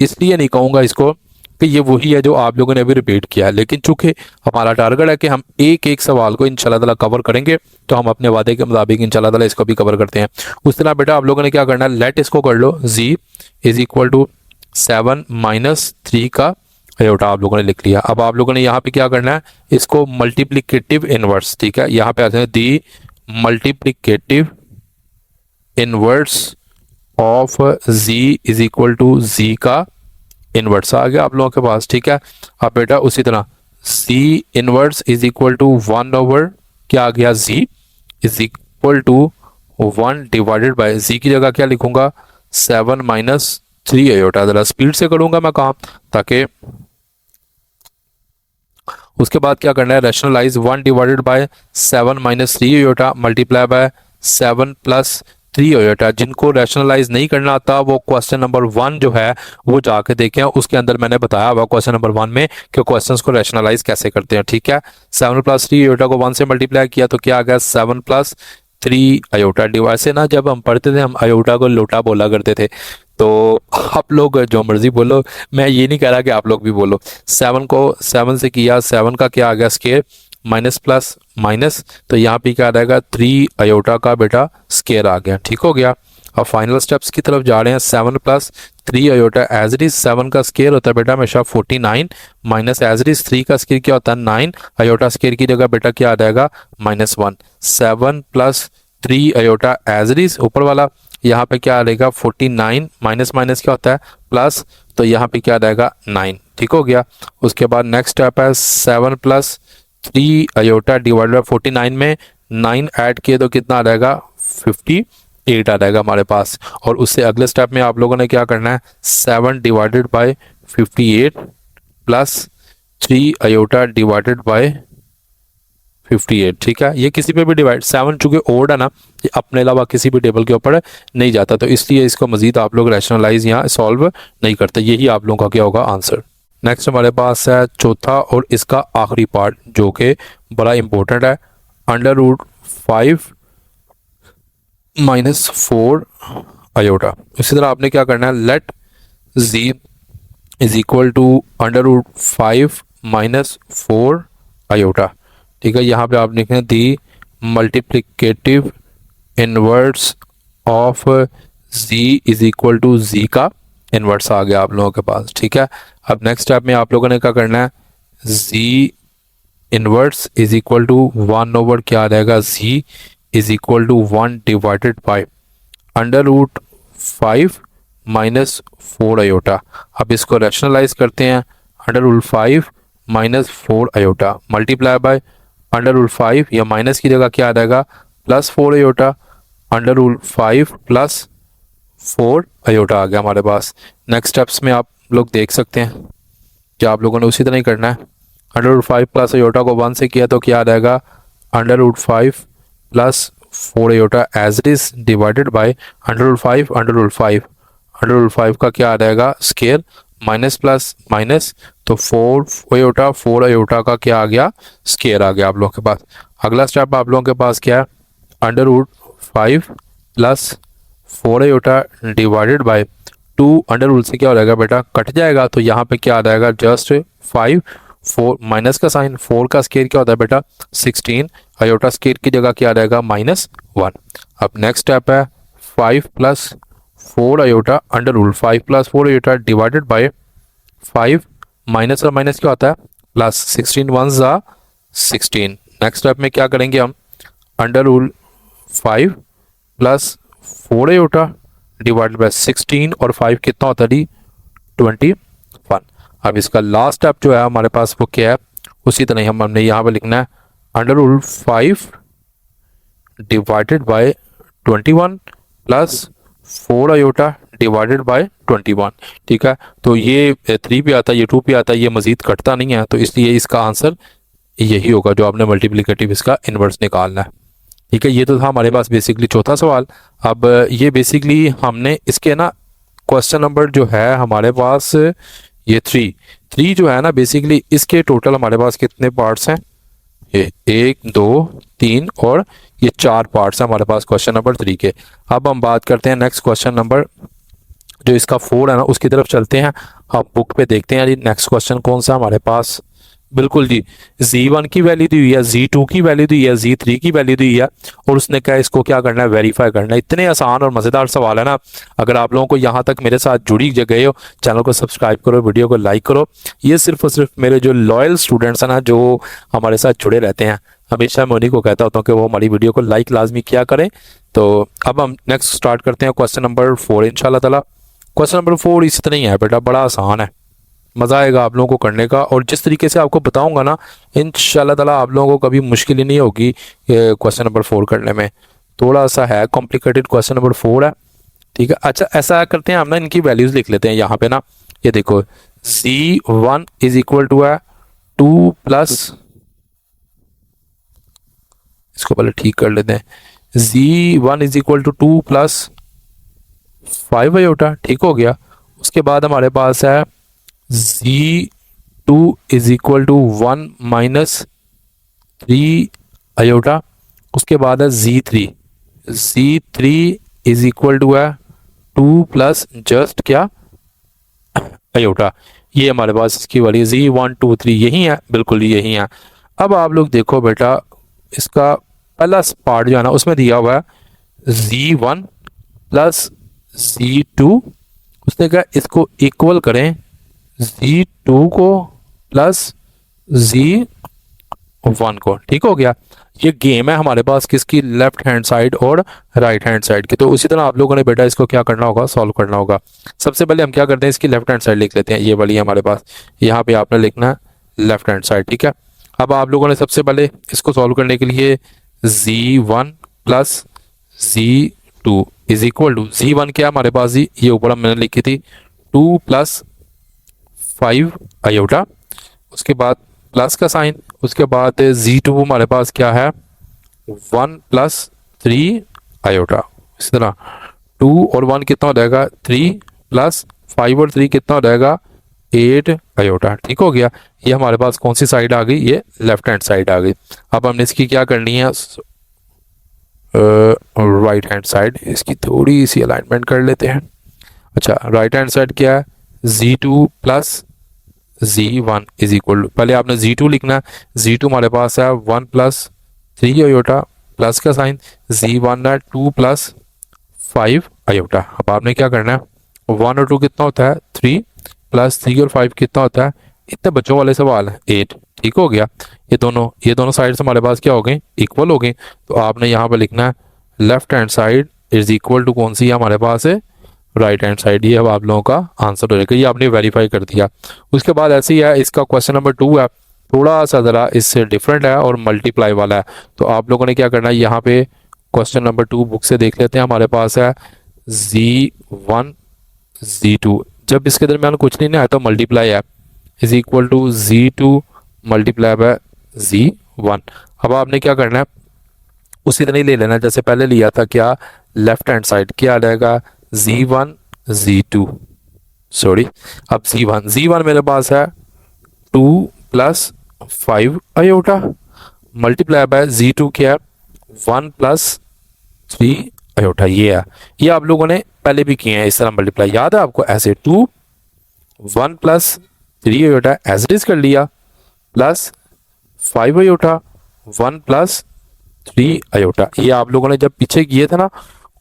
इसलिए नहीं कहूँगा इसको कि ये वही है जो आप लोगों ने अभी रिपीट किया है, लेकिन चूंकि हमारा टारगेट है कि हम एक एक सवाल को इंशाल्लाह ताला कवर करेंगे तो हम अपने वादे के मुताबिक इंशाल्लाह ताला इसको भी कवर करते हैं। उस तरह बेटा आप लोगों ने क्या करना है, लेट इसको कर लो, z = 7 - 3 का आयोटा आप लोगों ने लिख लिया। अब आप लोगों ने यहाँ पे क्या करना है, इसको मल्टीप्लिकेटिव इनवर्स, ठीक है, यहाँ पे आते हैं the multiplicative inverse of z = z का इनवर्स आ गया आप लोगों के पास, ठीक है। अब बेटा उसी तरह z इनवर्स = 1/, क्या आ गया, z = 1 डिवाइडेड बाय z की जगह क्या लिखूंगा, 7 - 3 आयोटा। जरा स्पीड से करूंगा मैं काम ताकि उसके बाद क्या करना है, rationalise 1 divided by 7 minus 3 iota multiply by 7 plus 3 iota. जिनको रैशनलाइज नहीं करना आता वो क्वेश्चन नंबर 1 जो है वो जाके देखें, उसके अंदर मैंने बताया हुआ क्वेश्चन नंबर 1 में कि क्वेश्चंस को रैशनलाइज कैसे करते हैं। ठीक है, 7 प्लस 3 आयोटा को 1 से मल्टीप्लाई किया तो क्या आ गया 7 प्लस 3 आयोटा। डिवाइड से ना जब हम पढ़ते थे हम आयोटा को लोटा बोला करते थे, तो आप लोग जो मर्जी बोलो, मैं ये नहीं कह रहा कि आप लोग भी बोलो। 7 को 7 से किया, 7 का क्या आ गया स्केयर, माइनस प्लस माइनस, तो यहाँ पे क्या आ जाएगा 3 आयोटा का बेटा स्केयर आ गया। ठीक हो गया। अब फाइनल स्टेप्स की तरफ जा रहे हैं। 7 plus 3 iota as it is 7 का स्केयर होता है बेटा हमेशा 49 माइनस एज इट इज 3 का स्केयर क्या होता है 9 आयोटा स्केयर की जगह बेटा क्या आ जाएगा -1। 7 plus 3 iota as it is ऊपर वाला, यहाँ पे क्या आ जाएगा 49 माइनस माइनस क्या होता है प्लस, तो यहाँ पे क्या आ जाएगा 9। ठीक हो गया। उसके बाद नेक्स्ट स्टेप है 7 प्लस 3 आयोटा डिवाइडेड बाय 49 में 9 ऐड किए तो कितना आ जाएगा 58 आ जाएगा हमारे पास। और उससे अगले स्टेप में आप लोगों ने क्या करना है 7 divided by 58 plus 3 iota divided bye 58। ठीक है, ये किसी पे भी डिवाइड 7 चूंकि ओड है ना, ये अपने अलावा किसी भी टेबल के ऊपर नहीं जाता, तो इसलिए इसको मजीद आप लोग रैशनलाइज यहाँ सॉल्व नहीं करते। यही आप लोगों का क्या होगा आंसर। नेक्स्ट हमारे पास है चौथा और इसका आखिरी पार्ट जो कि बड़ा इंपॉर्टेंट है, √5 माइनस 4 आयोटा। इसी तरह आपने क्या करना है, let z is equal to √5 minus 4 iota. ठीक है, यहाँ पे आप लिखें the multiplicative inverse of z is equal to z का इनवर्स आ गया आप लोगों के पास। ठीक है, अब नेक्स्ट स्टेप में आप लोगों ने क्या करना है, z inverse is equal to 1 over क्या आ जाएगा z is equal to 1 divided by √5 minus 4 iota. अब इसको रैशनलाइज करते हैं, √5 माइनस 4 आयोटा मल्टीप्लाई बाय √5 या माइनस की जगह क्या आ जाएगा +4 आयोटा, √5 प्लस 4 आयोटा आ गया हमारे पास। नेक्स्ट स्टेप्स में आप लोग देख सकते हैं कि आप लोगों ने उसी तरह ही करना है। √5 प्लस आयोटा को 1 से किया तो क्या आ जाएगा √5 plus 4 iota as it is divided by √5 का क्या आ जाएगा स्केयर माइनस प्लस माइनस, तो 4 आयोटा का क्या आ गया स्केयर आ गया आप लोगों के पास। अगला स्टेप आप लोगों के पास क्या है, √5 plus 4 iota divided by 2 under root से क्या हो जाएगा बेटा कट जाएगा, तो यहाँ पे क्या आ जाएगा जस्ट 5 4 माइनस का साइन 4 का स्केयर क्या होता है बेटा 16 आयोटा स्केयर की जगह क्या आ जाएगा -1। अब नेक्स्ट स्टेप है 5 plus 4 iota under root 5 plus 4 iota divided by 5 minus और माइनस क्या होता है प्लस 16 1 जा 16। नेक्स्ट स्टेप में क्या करेंगे हम under root 5 plus 4 iota divided by 16 और 5 कितना होता है जी 21। अब इसका लास्ट स्टेप जो है हमारे पास वो क्या है, उसी तरह हमने यहाँ पे लिखना है under root 5 divided by 21 plus 4 iota divided by 21। ठीक है, तो ये 3 पे आता है, ये 2 पे आता है, ये मजीद कटता नहीं है, तो इसलिए इसका आंसर यही होगा जो आपने मल्टीप्लिकेटिव इसका इन्वर्स निकालना है। ठीक है, ये तो था हमारे पास बेसिकली चौथा सवाल। अब ये बेसिकली हमने इसके ना क्वेश्चन नंबर जो है हमारे पास ये 3 जो है ना बेसिकली इसके टोटल हमारे पास कितने पार्ट्स हैं, ये 1 2 3 और ये 4 पार्ट्स हैं हमारे पास क्वेश्चन नंबर 3 के। अब हम बात करते हैं नेक्स्ट क्वेश्चन नंबर जो इसका 4 है ना उसकी तरफ चलते हैं। आप बुक पे देखते हैं जी नेक्स्ट क्वेश्चन कौन सा हमारे पास, बिल्कुल जी Z1 की वैल्यू दी हुई है, Z2 की वैल्यू दी है, Z3 की वैल्यू दी है और उसने कहा इसको क्या करना है वेरीफाई करना है। इतने आसान और मज़ेदार सवाल है ना, अगर आप लोगों को यहाँ तक मेरे साथ जुड़ी गए हो चैनल को सब्सक्राइब करो, वीडियो को लाइक करो। ये सिर्फ और सिर्फ मेरे जो लॉयल स्टूडेंट्स हैं ना जो हमारे साथ जुड़े रहते हैं, हमेशा मैं उन्हीं को कहता होता हूँ कि वो हमारी वीडियो को लाइक लाजमी किया करें। तो अब हम नेक्स्ट स्टार्ट करते हैं क्वेश्चन नंबर 4 इंशाल्लाह ताला। क्वेश्चन नंबर 4 इसी तरह ही है बेटा, बड़ा आसान है, मज़ा आएगा आप लोगों को करने का और जिस तरीके से आपको बताऊंगा ना इंशाल्लाह ताला आप लोगों को कभी मुश्किल ही नहीं होगी क्वेश्चन नंबर 4 करने में। थोड़ा सा है कॉम्प्लिकेटेड क्वेश्चन नंबर 4 है। ठीक है, अच्छा ऐसा करते हैं हम ना इनकी वैल्यूज़ लिख लेते हैं यहाँ पे ना। ये देखो Z1 इज इक्वल टू है 2 प्लस, इसको पहले ठीक कर लेते हैं, Z1 is equal to 2 plus 5 iota, ठीक हो गया। उसके बाद हमारे पास है Z2 is equal to 1 minus 3 iota. उसके बाद है Z3 इज इक्वल टू है 2 प्लस जस्ट क्या, आयोटा। ये हमारे पास इसकी वाली Z1 2 3 यही है, बिल्कुल यही है। अब आप लोग देखो बेटा, इसका पहला पार्ट जो है ना उसमें दिया हुआ है Z1 प्लस Z2, उसने कहा इसको इक्वल करें Z2 को प्लस Z1 को, ठीक हो गया। ये गेम है हमारे पास किसकी, लेफ्ट हैंड साइड और राइट हैंड साइड की। तो उसी तरह आप लोगों ने बेटा इसको क्या करना होगा, सॉल्व करना होगा। सबसे पहले हम क्या करते हैं, इसकी लेफ्ट हैंड साइड लिख लेते हैं, ये वाली है हमारे पास, यहाँ पे आपने लिखना है लेफ्ट हैंड साइड, ठीक है। अब आप लोगों ने सबसे पहले इसको सॉल्व करने के लिए Z1 plus Z2 is equal to, Z1 क्या हमारे पास ही ये ऊपर मैंने लिखी थी 2 प्लस 5 आयोटा, उसके बाद प्लस का साइन, उसके बाद Z2 हमारे पास क्या है 1 प्लस 3 आयोटा। इस तरह 2 और 1 कितना हो जाएगा 3 प्लस 5 और 3 कितना हो जाएगा 8 आयोटा, ठीक हो गया। ये हमारे पास कौन सी साइड आ गई, ये लेफ्ट हैंड साइड आ गई। अब हमने इसकी क्या करनी है, राइट हैंड साइड, इसकी थोड़ी सी अलाइनमेंट कर लेते हैं। अच्छा, राइट हैंड साइड क्या है Z2 plus Z1 is equal to, पहले आपने Z2 लिखना है, Z2 हमारे पास है 1 प्लस 3 आयोटा, प्लस का साइन, Z1 है 2 प्लस 5 आयोटा। अब आपने क्या करना है, 1 और 2 कितना होता है 3, प्लस 3 और 5 कितना होता है, इतने बच्चों वाले सवाल है 8, ठीक हो गया। ये दोनों साइड्स हमारे पास क्या हो गई, इक्वल हो गई। तो आपने यहाँ पे लिखना है left hand side is equal to कौन सी है हमारे पास है, राइट हैंड साइड। ये अब आप लोगों का आंसर हो जाएगा, ये आपने वेरीफाई कर दिया। उसके बाद ऐसे ही है, इसका क्वेश्चन नंबर 2 है, थोड़ा सा ज़रा इससे डिफरेंट है और मल्टीप्लाई वाला है। तो आप लोगों ने क्या करना है, यहाँ पे क्वेश्चन नंबर 2 बुक से देख लेते हैं, हमारे पास है Z1 Z2, जब इसके दरमियान कुछ नहीं आया तो मल्टीप्लाई है, is equal to Z2 multiply by Z1। अब आपने क्या करना है, उसी तरह ही ले लेना जैसे पहले लिया था, क्या लेफ्ट हैंड साइड क्या आ जाएगा Z1 Z2, सॉरी अब Z1 मेरे पास है 2 plus 5 iota multiply bye Z2 क्या है 1 प्लस 3 आयोटा। ये है, ये आप लोगों ने पहले भी किए हैं इस तरह मल्टीप्लाई, याद है आपको, ऐसे 2 1 plus 3 iota as it is कर लिया, प्लस 5 आयोटा 1 प्लस 3 आयोटा। ये आप लोगों ने जब पीछे किए थे ना,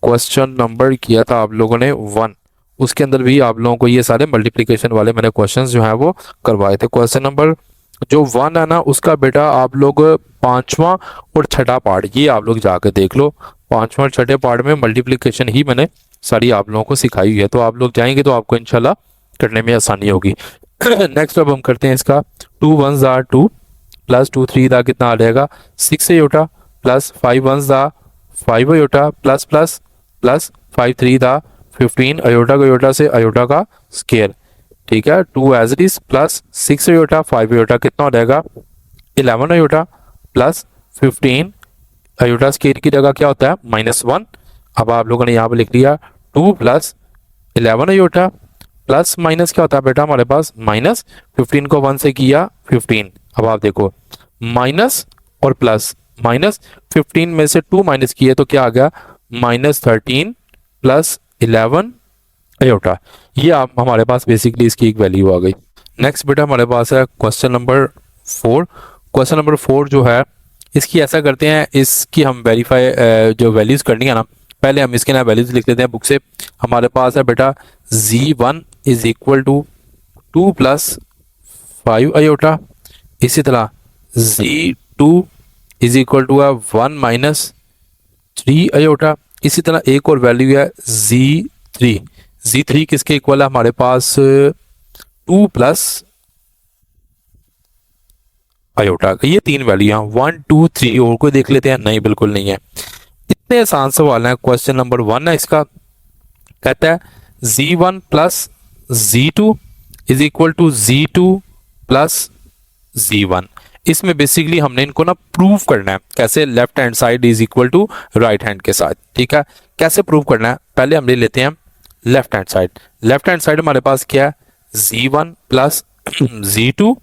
क्वेश्चन नंबर किया था आप लोगों ने 1, उसके अंदर भी आप लोगों को ये सारे मल्टीप्लिकेशन वाले मैंने क्वेश्चंस जो है वो करवाए थे। क्वेश्चन नंबर जो 1 है ना, उसका बेटा आप लोग 5वां और 6ठा पार्ट ये आप लोग जाकर देख लो, 5वें और 6ठे पार्ट में मल्टीप्लिकेशन ही मैंने सारी आप लोगों को सिखाई हुई है। तो आप लोग जाएंगे तो आपको इंशाल्लाह करने में आसानी होगी। नेक्स्ट अब हम करते हैं इसका 2 1 ज़ा 2 प्लस 2 3 दा कितना आ जाएगा 6 आयोटा, प्लस 5 1 ज़ा 5 आयोटा, प्लस प्लस प्लस 5 3 दा 15 आयोटा का आयोटा से आयोटा का स्केयर, ठीक है 2 as it is, plus 6 iota 5 iota कितना हो जाएगा 11 आयोटा, प्लस 15 आयोटा स्केयर की जगह क्या होता है -1। अब आप लोगों ने यहाँ पे लिख लिया 2 प्लस 11 आयोटा प्लस माइनस क्या होता है बेटा हमारे पास माइनस, 15 को 1 से किया 15। अब आप देखो माइनस और प्लस, माइनस 15 में से 2 माइनस किए तो क्या आ गया -13 प्लस 11 आयोटा। ये आप हमारे पास बेसिकली इसकी एक वैल्यू आ गई। नेक्स्ट बेटा हमारे पास है क्वेश्चन नंबर 4। क्वेश्चन नंबर 4 जो है इसकी ऐसा करते हैं, इसकी हम वेरीफाई जो वैल्यूज करनी है ना, पहले हम इसके ना वैल्यूज लिख लेते हैं बुक से। हमारे पास है बेटा Z1 is equal to 2 plus 5 iota, इसी तरह Z2 is equal to 1 minus 3 iota. इसी तरह एक और वैल्यू है Z3 किसके इक्वल है हमारे पास 2 प्लस आयोटा का। ये 3 वैल्यू हैं 1 2 3, और कोई देख लेते हैं, नहीं बिल्कुल नहीं है। इतने आसान सवाल है। क्वेश्चन नंबर 1 है इसका, कहता है Z1 plus Z2 is equal to Z2 plus z1। इसमें बेसिकली हमने इनको ना प्रूव करना है कैसे, left hand side is equal to right hand के साथ। ठीक है, कैसे प्रूव करना है, पहले हम ले लेते हैं left hand side. Left hand side हमारे पास क्या है, z1 plus z2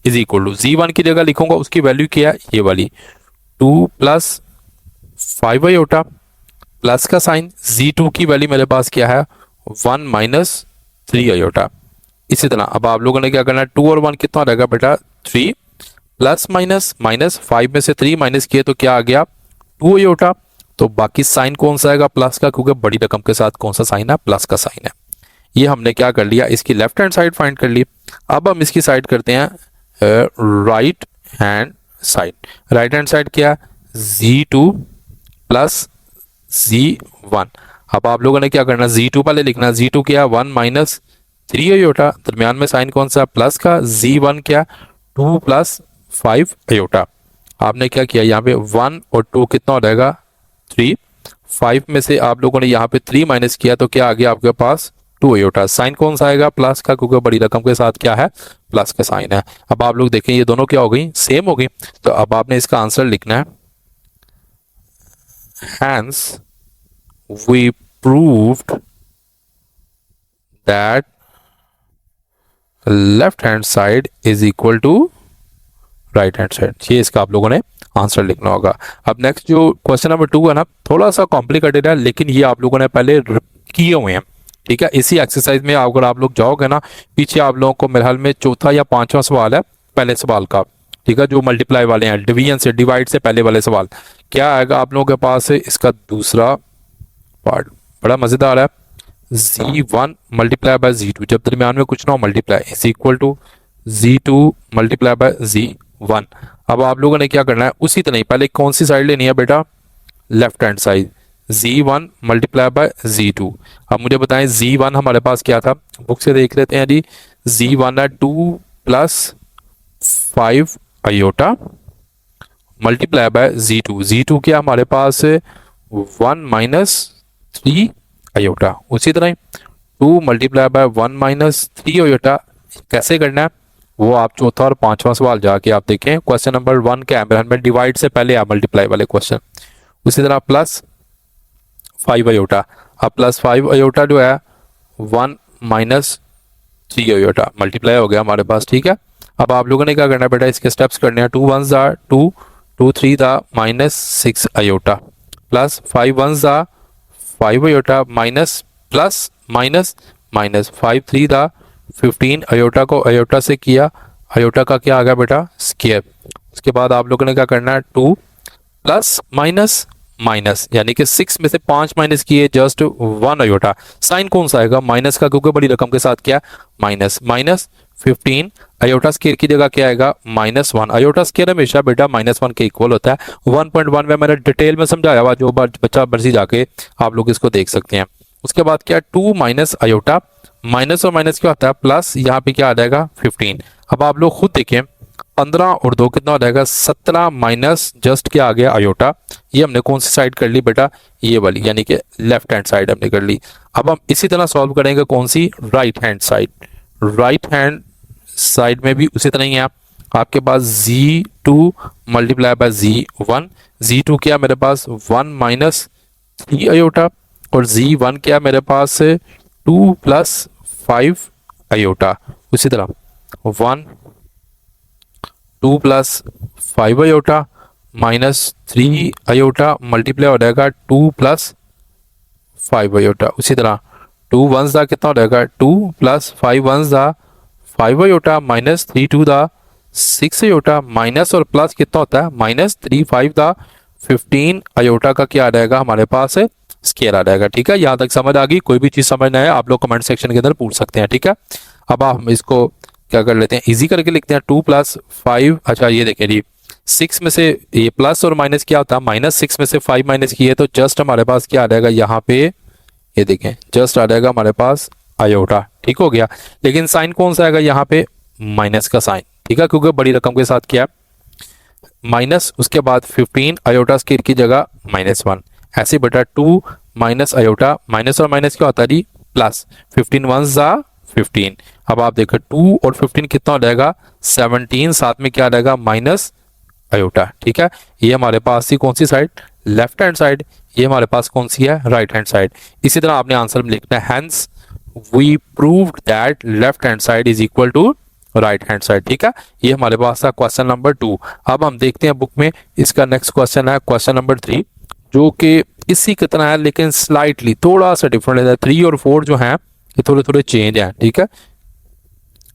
is equal to, z1 की जगह लिखूंगा उसकी वैल्यू क्या है, ये वाली 2 प्लस 5 आयोटा प्लस का साइन, z2 की वैल्यू मेरे पास क्या है 1 माइनस 3 आयोटा। इसी तरह अब आप लोगों ने क्या करना है, 2 और 1 कितना रहेगा बेटा 3, प्लस माइनस माइनस 5 में से 3 माइनस किए तो क्या आ गया 2 आयोटा। तो बाकी साइन कौन सा आएगा, प्लस का, क्योंकि बड़ी रकम के साथ कौन सा साइन है, प्लस का साइन है। ये हमने क्या कर लिया, इसकी लेफ्ट हैंड साइड फाइंड कर ली। अब हम इसकी साइड करते हैं right hand side. Right hand side क्या, z2 प्लस z1। अब आप लोगों ने क्या करना, z2 पहले लिखना, z2 क्या 1 माइनस 3 आयोटा, दरमियान में साइन कौन सा, प्लस का, z1 क्या 2 प्लस 5 आयोटा। आपने क्या किया, यहाँ पे 1 और 2 कितना हो जाएगा 3, 5 में से आप लोगों ने यहाँ पे 3 माइनस किया तो क्या आ गया आपके पास 2 आयोटा। साइन कौन सा आएगा, प्लस का, क्योंकि बड़ी रकम के साथ क्या है, प्लस का साइन है। अब आप लोग देखें ये दोनों क्या हो गई, सेम हो गई। तो अब आपने इसका आंसर लिखना है, hence we proved that left hand side is equal to right hand side. ये इसका आप लोगों ने आंसर लिखना होगा। अब नेक्स्ट जो क्वेश्चन नंबर 2 है ना, थोड़ा सा कॉम्प्लिकेटेड है, लेकिन ये आप लोगों ने पहले किए हुए हैं। ठीक है, इसी एक्सरसाइज में अगर आप लोग जाओगे ना, पीछे आप लोगों को मेरे ख्याल में चौथा या पांचवा सवाल है पहले सवाल का। ठीक है, जो मल्टीप्लाई वाले हैं, डिवीजन से, डिवाइड से पहले वाले सवाल क्या आएगा आप लोगों के पास है, इसका दूसरा पार्ट बड़ा मजेदार है, z1 मल्टीप्लाई बाय z2, जब दरमियान में कुछ ना हो multiply is equal to z2 multiply by z1। अब आप लोगों ने क्या करना है, उसी तरह पहले कौन सी साइड लेनी है बेटा, left hand side, z1 multiply by z2। अब मुझे बताएं z1 हमारे पास क्या था, बुक से देख लेते हैं जी। z1 है 2 plus 5 iota multiply bye z2। z2 क्या हमारे पास 1 माइनस 3 आयोटा। उसी तरह 2 मल्टीप्लाई बाय 1 माइनस 3 आयोटा। कैसे करना है वो आप चौथा और पांचवा सवाल जाके आप देखें, क्वेश्चन नंबर 1 के एम्बरहन में डिवाइड से पहले आप मल्टीप्लाई वाले क्वेश्चन। उसी तरह प्लस 5 आयोटा। अब प्लस 5 आयोटा जो है 1 माइनस 3 आयोटा मल्टीप्लाई हो गया हमारे पास। ठीक है, अब आप लोगों ने क्या करना है बेटा, इसके स्टेप्स करने हैं। 2 1 दा 2, 2 3 दा माइनस 6 आयोटा, प्लस 5 1 दा 5 iota, minus plus minus minus 5 3 दा 15 आयोटा को आयोटा से किया, आयोटा का क्या आ गया बेटा स्क्वायर। उसके बाद आप लोगों ने क्या करना है 2 प्लस माइनस माइनस, यानी कि 6 में से 5 माइनस किए जस्ट 1 आयोटा। साइन कौन सा आएगा, माइनस का, क्योंकि बड़ी रकम के साथ क्या माइनस, माइनस 15 आयोटा स्क्वायर की जगह क्या आएगा -1। आयोटा स्क्वायर हमेशा बेटा -1 के इक्वल होता है। 1.1 में मैंने डिटेल में समझाया हुआ, जो बच्चा मर्जी जाके आप लोग इसको देख सकते हैं। उसके बाद क्या 2 माइनस आयोटा, माइनस और माइनस क्या होता है प्लस, यहाँ पे क्या आ जाएगा 15। अब आप लोग खुद देखें 15 और 2 कितना हो जाएगा 17 माइनस जस्ट क्या आ गया आयोटा। ये हमने कौन सी साइड कर ली बेटा, ये वाली, यानी कि लेफ्ट हैंड साइड हमने कर ली। अब हम इसी तरह सॉल्व करेंगे कौन सी, right hand side. Right hand side में भी उसी तरह ही है, आपके पास z2 multiply by z1। z2 क्या मेरे पास 1 माइनस 3 आयोटा, और z1 क्या मेरे पास 2 प्लस 5 आयोटा। उसी तरह 1 2 plus 5 iota minus 3 iota multiply हो जाएगा 2 प्लस 5 आयोटा। उसी तरह 2 1 दा कितना हो जाएगा 2 प्लस 5 1 दा 5 आयोटा माइनस 3 2 दा 6 आयोटा, माइनस और प्लस कितना होता है माइनस 3 5 दा 15 आयोटा का क्या आ जाएगा हमारे पास स्क्वायर आ जाएगा। ठीक है, यहाँ तक समझ आ गई। कोई भी चीज समझना है आप लोग कमेंट सेक्शन के अंदर पूछ सकते हैं। ठीक है, अब हम इसको क्या कर लेते हैं, इजी करके लिखते हैं 2 प्लस 5। अच्छा ये देखें जी, 6 में से ये प्लस और माइनस क्या होता है, -6 में से 5 माइनस किए तो जस्ट हमारे पास क्या आ जाएगा, यहाँ पे ये देखें जस्ट आ जाएगा हमारे पास आयोटा। ठीक हो गया, लेकिन साइन कौन सा आएगा यहाँ पे, माइनस का साइन। ठीक है, क्योंकि बड़ी रकम के साथ क्या माइनस, उसके बाद 15 आयोटा स्क्वायर की जगह -1। ऐसे बेटा 2 माइनस आयोटा, माइनस और माइनस क्या होता है जी प्लस, 15 1 ज़ा 15। अब आप देखो 2 और 15 कितना हो जाएगा 17, साथ में क्या आ जाएगा माइनस आयोटा। ठीक है, ये हमारे पास थी कौन सी साइड, लेफ्ट हैंड साइड, ये हमारे पास कौन सी है, राइट हैंड साइड। इसी तरह आपने आंसर में लिखना है hence we proved that left hand side is equal to right hand side. ठीक है, ये हमारे पास था क्वेश्चन नंबर 2। अब हम देखते हैं बुक में इसका नेक्स्ट क्वेश्चन है क्वेश्चन नंबर 3, जो कि इसी की तरह है लेकिन स्लाइटली थोड़ा सा डिफरेंट है। 3 और 4 जो है ये थोड़े थोड़े चेंज हैं। ठीक है,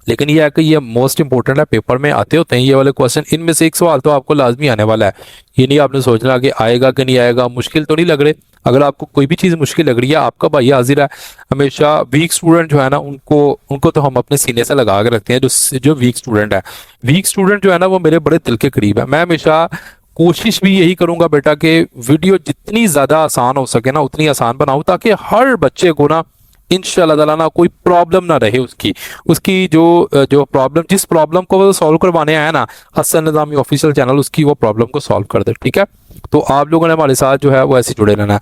लेकिन ये है कि ये मोस्ट इंपॉर्टेंट है, पेपर में आते होते हैं ये वाले क्वेश्चन। इनमें से एक सवाल तो आपको लाजमी आने वाला है, ये नहीं आपने सोचना कि आएगा कि नहीं आएगा, मुश्किल तो नहीं लग रहे। अगर आपको कोई भी चीज़ मुश्किल लग रही है, आपका भाई हाजिर है। हमेशा वीक स्टूडेंट जो है ना उनको तो हम अपने सीने से लगा के रखते हैं। जो वीक स्टूडेंट है, वीक स्टूडेंट जो है ना वो मेरे बड़े दिल के करीब है। मैं हमेशा कोशिश भी यही करूंगा बेटा कि वीडियो जितनी ज़्यादा आसान हो सके ना उतनी आसान बनाऊं, ताकि हर बच्चे को ना इंशाल्लाह ताला ना कोई प्रॉब्लम ना रहे। उसकी जो प्रॉब्लम, जिस प्रॉब्लम को वो सॉल्व करवाने आया ना हसन निज़ामी ऑफिशियल चैनल, उसकी वो प्रॉब्लम को सॉल्व कर दे। ठीक है, तो आप लोगों ने हमारे साथ जो है वो ऐसे जुड़े रहना है।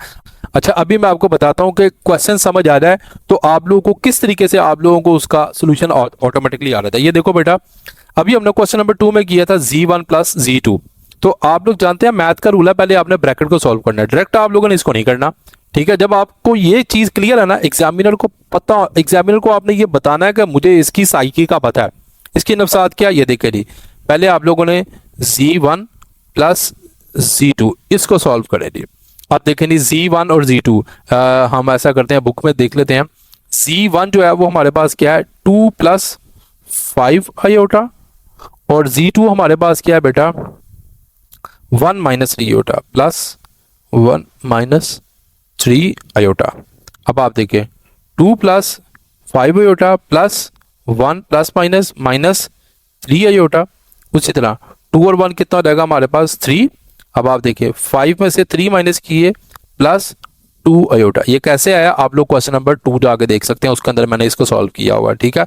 अच्छा, अभी मैं आपको बताता हूँ कि क्वेश्चन समझ आ जाए तो आप लोगों को किस तरीके से आप लोगों को उसका सोल्यूशन ऑटोमेटिकली आ रहा है। ये देखो बेटा, अभी हमने क्वेश्चन नंबर 2 में किया था Z1 प्लस Z2। तो आप लोग जानते हैं मैथ का रूल है, पहले आपने ब्रैकेट को सॉल्व करना है, डायरेक्ट आप लोगों ने इसको नहीं करना। ठीक है, जब आपको ये चीज क्लियर है ना, एग्जामिनर को पता, एग्जामिनर को आपने ये बताना है कि मुझे इसकी साइकी का पता है, इसकी नफसात क्या, ये देखे जी। पहले आप लोगों ने Z1 प्लस Z2 इसको सॉल्व करें जी। आप देखें जी Z1 और Z2, हम ऐसा करते हैं बुक में देख लेते हैं। Z1 जो है वो हमारे पास क्या है 2 प्लस 5 आयोटा, और Z2 हमारे पास क्या है बेटा 1 minus 3 iota plus 1 minus 3 iota. अब आप देखिए 2 plus 5 iota plus 1 plus minus minus 3 iota. उसी तरह 2 और 1 कितना हो जाएगा हमारे पास 3। अब आप देखिए 5 में से 3 माइनस किए प्लस 2 आयोटा। ये कैसे आया आप लोग क्वेश्चन नंबर 2 जाके देख सकते हैं, उसके अंदर मैंने इसको सॉल्व किया हुआ। ठीक है,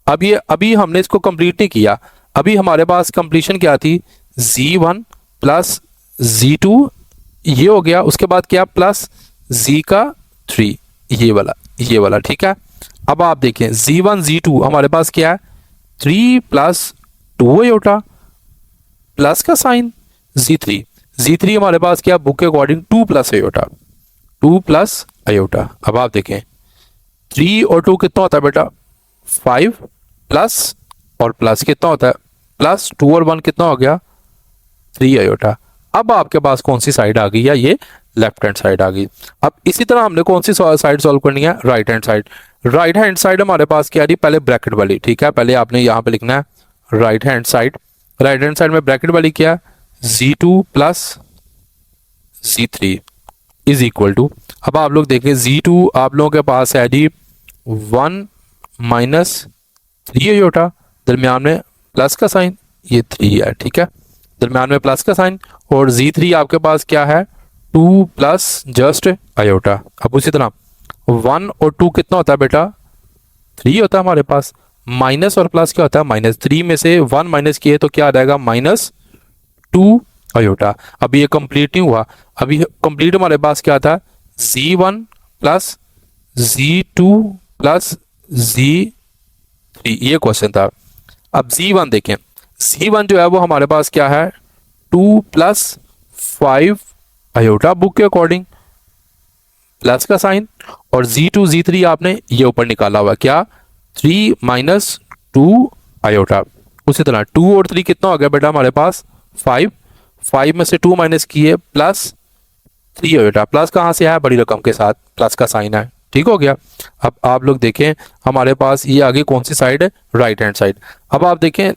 अब ये अभी हमने इसको कंप्लीट नहीं किया, अभी हमारे पास कंप्लीशन क्या थी Z1 प्लस Z2 ये हो गया, उसके बाद क्या प्लस Z का 3 ये वाला। ठीक है, अब आप देखें Z1 Z2 हमारे पास क्या है 3 प्लस 2 आयोटा प्लस का साइन Z3 हमारे पास क्या बुक के according 2 plus iota, 2 plus iota. अब आप देखें 3 और 2 कितना होता है बेटा 5 प्लस और प्लस कितना होता है प्लस 2 और 1 कितना हो गया 3 आयोटा। अब आपके पास कौन सी साइड आ गई है, ये लेफ्ट हैंड साइड आ गई। अब इसी तरह हमने कौन सी साइड सॉल्व करनी है, right hand side. Right hand side हमारे पास क्या आ रही, पहले ब्रैकेट वाली। ठीक है, पहले आपने यहां पे लिखना है right hand side. Right hand side में ब्रैकेट वाली क्या Z2 plus Z3 is equal to, अब आप लोग देखें Z2 आप लोगों के पास है जी 1 माइनस 3 आयोटा, दरमियान में प्लस का साइन, ये 3 है। ठीक है, दरमियान में प्लस का साइन, और Z3 आपके पास क्या है 2 प्लस जस्ट आयोटा। अब उसी तरह 1 और 2 कितना होता है बेटा 3 होता है हमारे पास, माइनस और प्लस क्या होता है माइनस। 3 में से 1 माइनस किए तो क्या आ जाएगा माइनस 2 आयोटा। अभी ये कंप्लीट नहीं हुआ, अभी कंप्लीट हमारे पास क्या था Z1 plus Z2 plus Z3 ये क्वेश्चन था। अब Z1 देखें, Z1 जो है वो हमारे पास क्या है 2 प्लस 5 आयोटा बुक के अकॉर्डिंग प्लस का साइन, और Z2 Z3 आपने ये ऊपर निकाला हुआ क्या 3 माइनस 2 आयोटा। उसी तरह 2 और 3 कितना हो गया बेटा हमारे पास 5 में से 2 माइनस किए प्लस 3 आयोटा। प्लस कहाँ से है, बड़ी रकम के साथ प्लस का साइन है। ठीक हो गया। अब आप लोग देखें हमारे पास ये आगे कौन सी साइड है, राइट हैंड साइड। अब आप देखें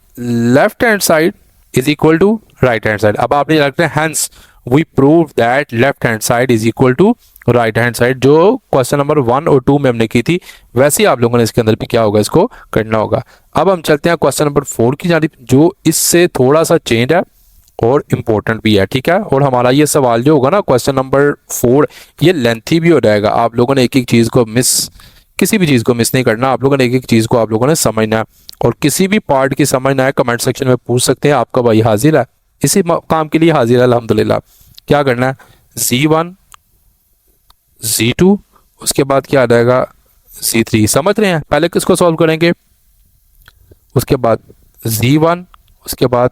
left hand side is equal to right hand side. अब आपने रखना है hence we prove that left hand side is equal to right hand side, जो क्वेश्चन नंबर 1 और 2 में हमने की थी, वैसे ही आप लोगों ने इसके अंदर भी क्या होगा इसको करना होगा। अब हम चलते हैं क्वेश्चन नंबर 4 की जानिब, जो इससे थोड़ा सा चेंज है और इम्पोर्टेंट भी है। ठीक है, और हमारा ये सवाल जो होगा ना क्वेश्चन नंबर 4 ये लेंथी भी हो जाएगा। आप लोगों ने एक एक चीज़ को किसी भी चीज़ को मिस नहीं करना, आप लोगों ने एक एक चीज़ को आप लोगों ने समझना है, और किसी भी पार्ट की समझना है कमेंट सेक्शन में पूछ सकते हैं। आपका भाई हाजिर है, इसी काम के लिए हाजिर है अल्हम्दुलिल्लाह। क्या करना है Z1 Z2 उसके बाद क्या आ जाएगा Z3 समझ रहे हैं। पहले किसको सॉल्व करेंगे, उसके बाद Z1, उसके बाद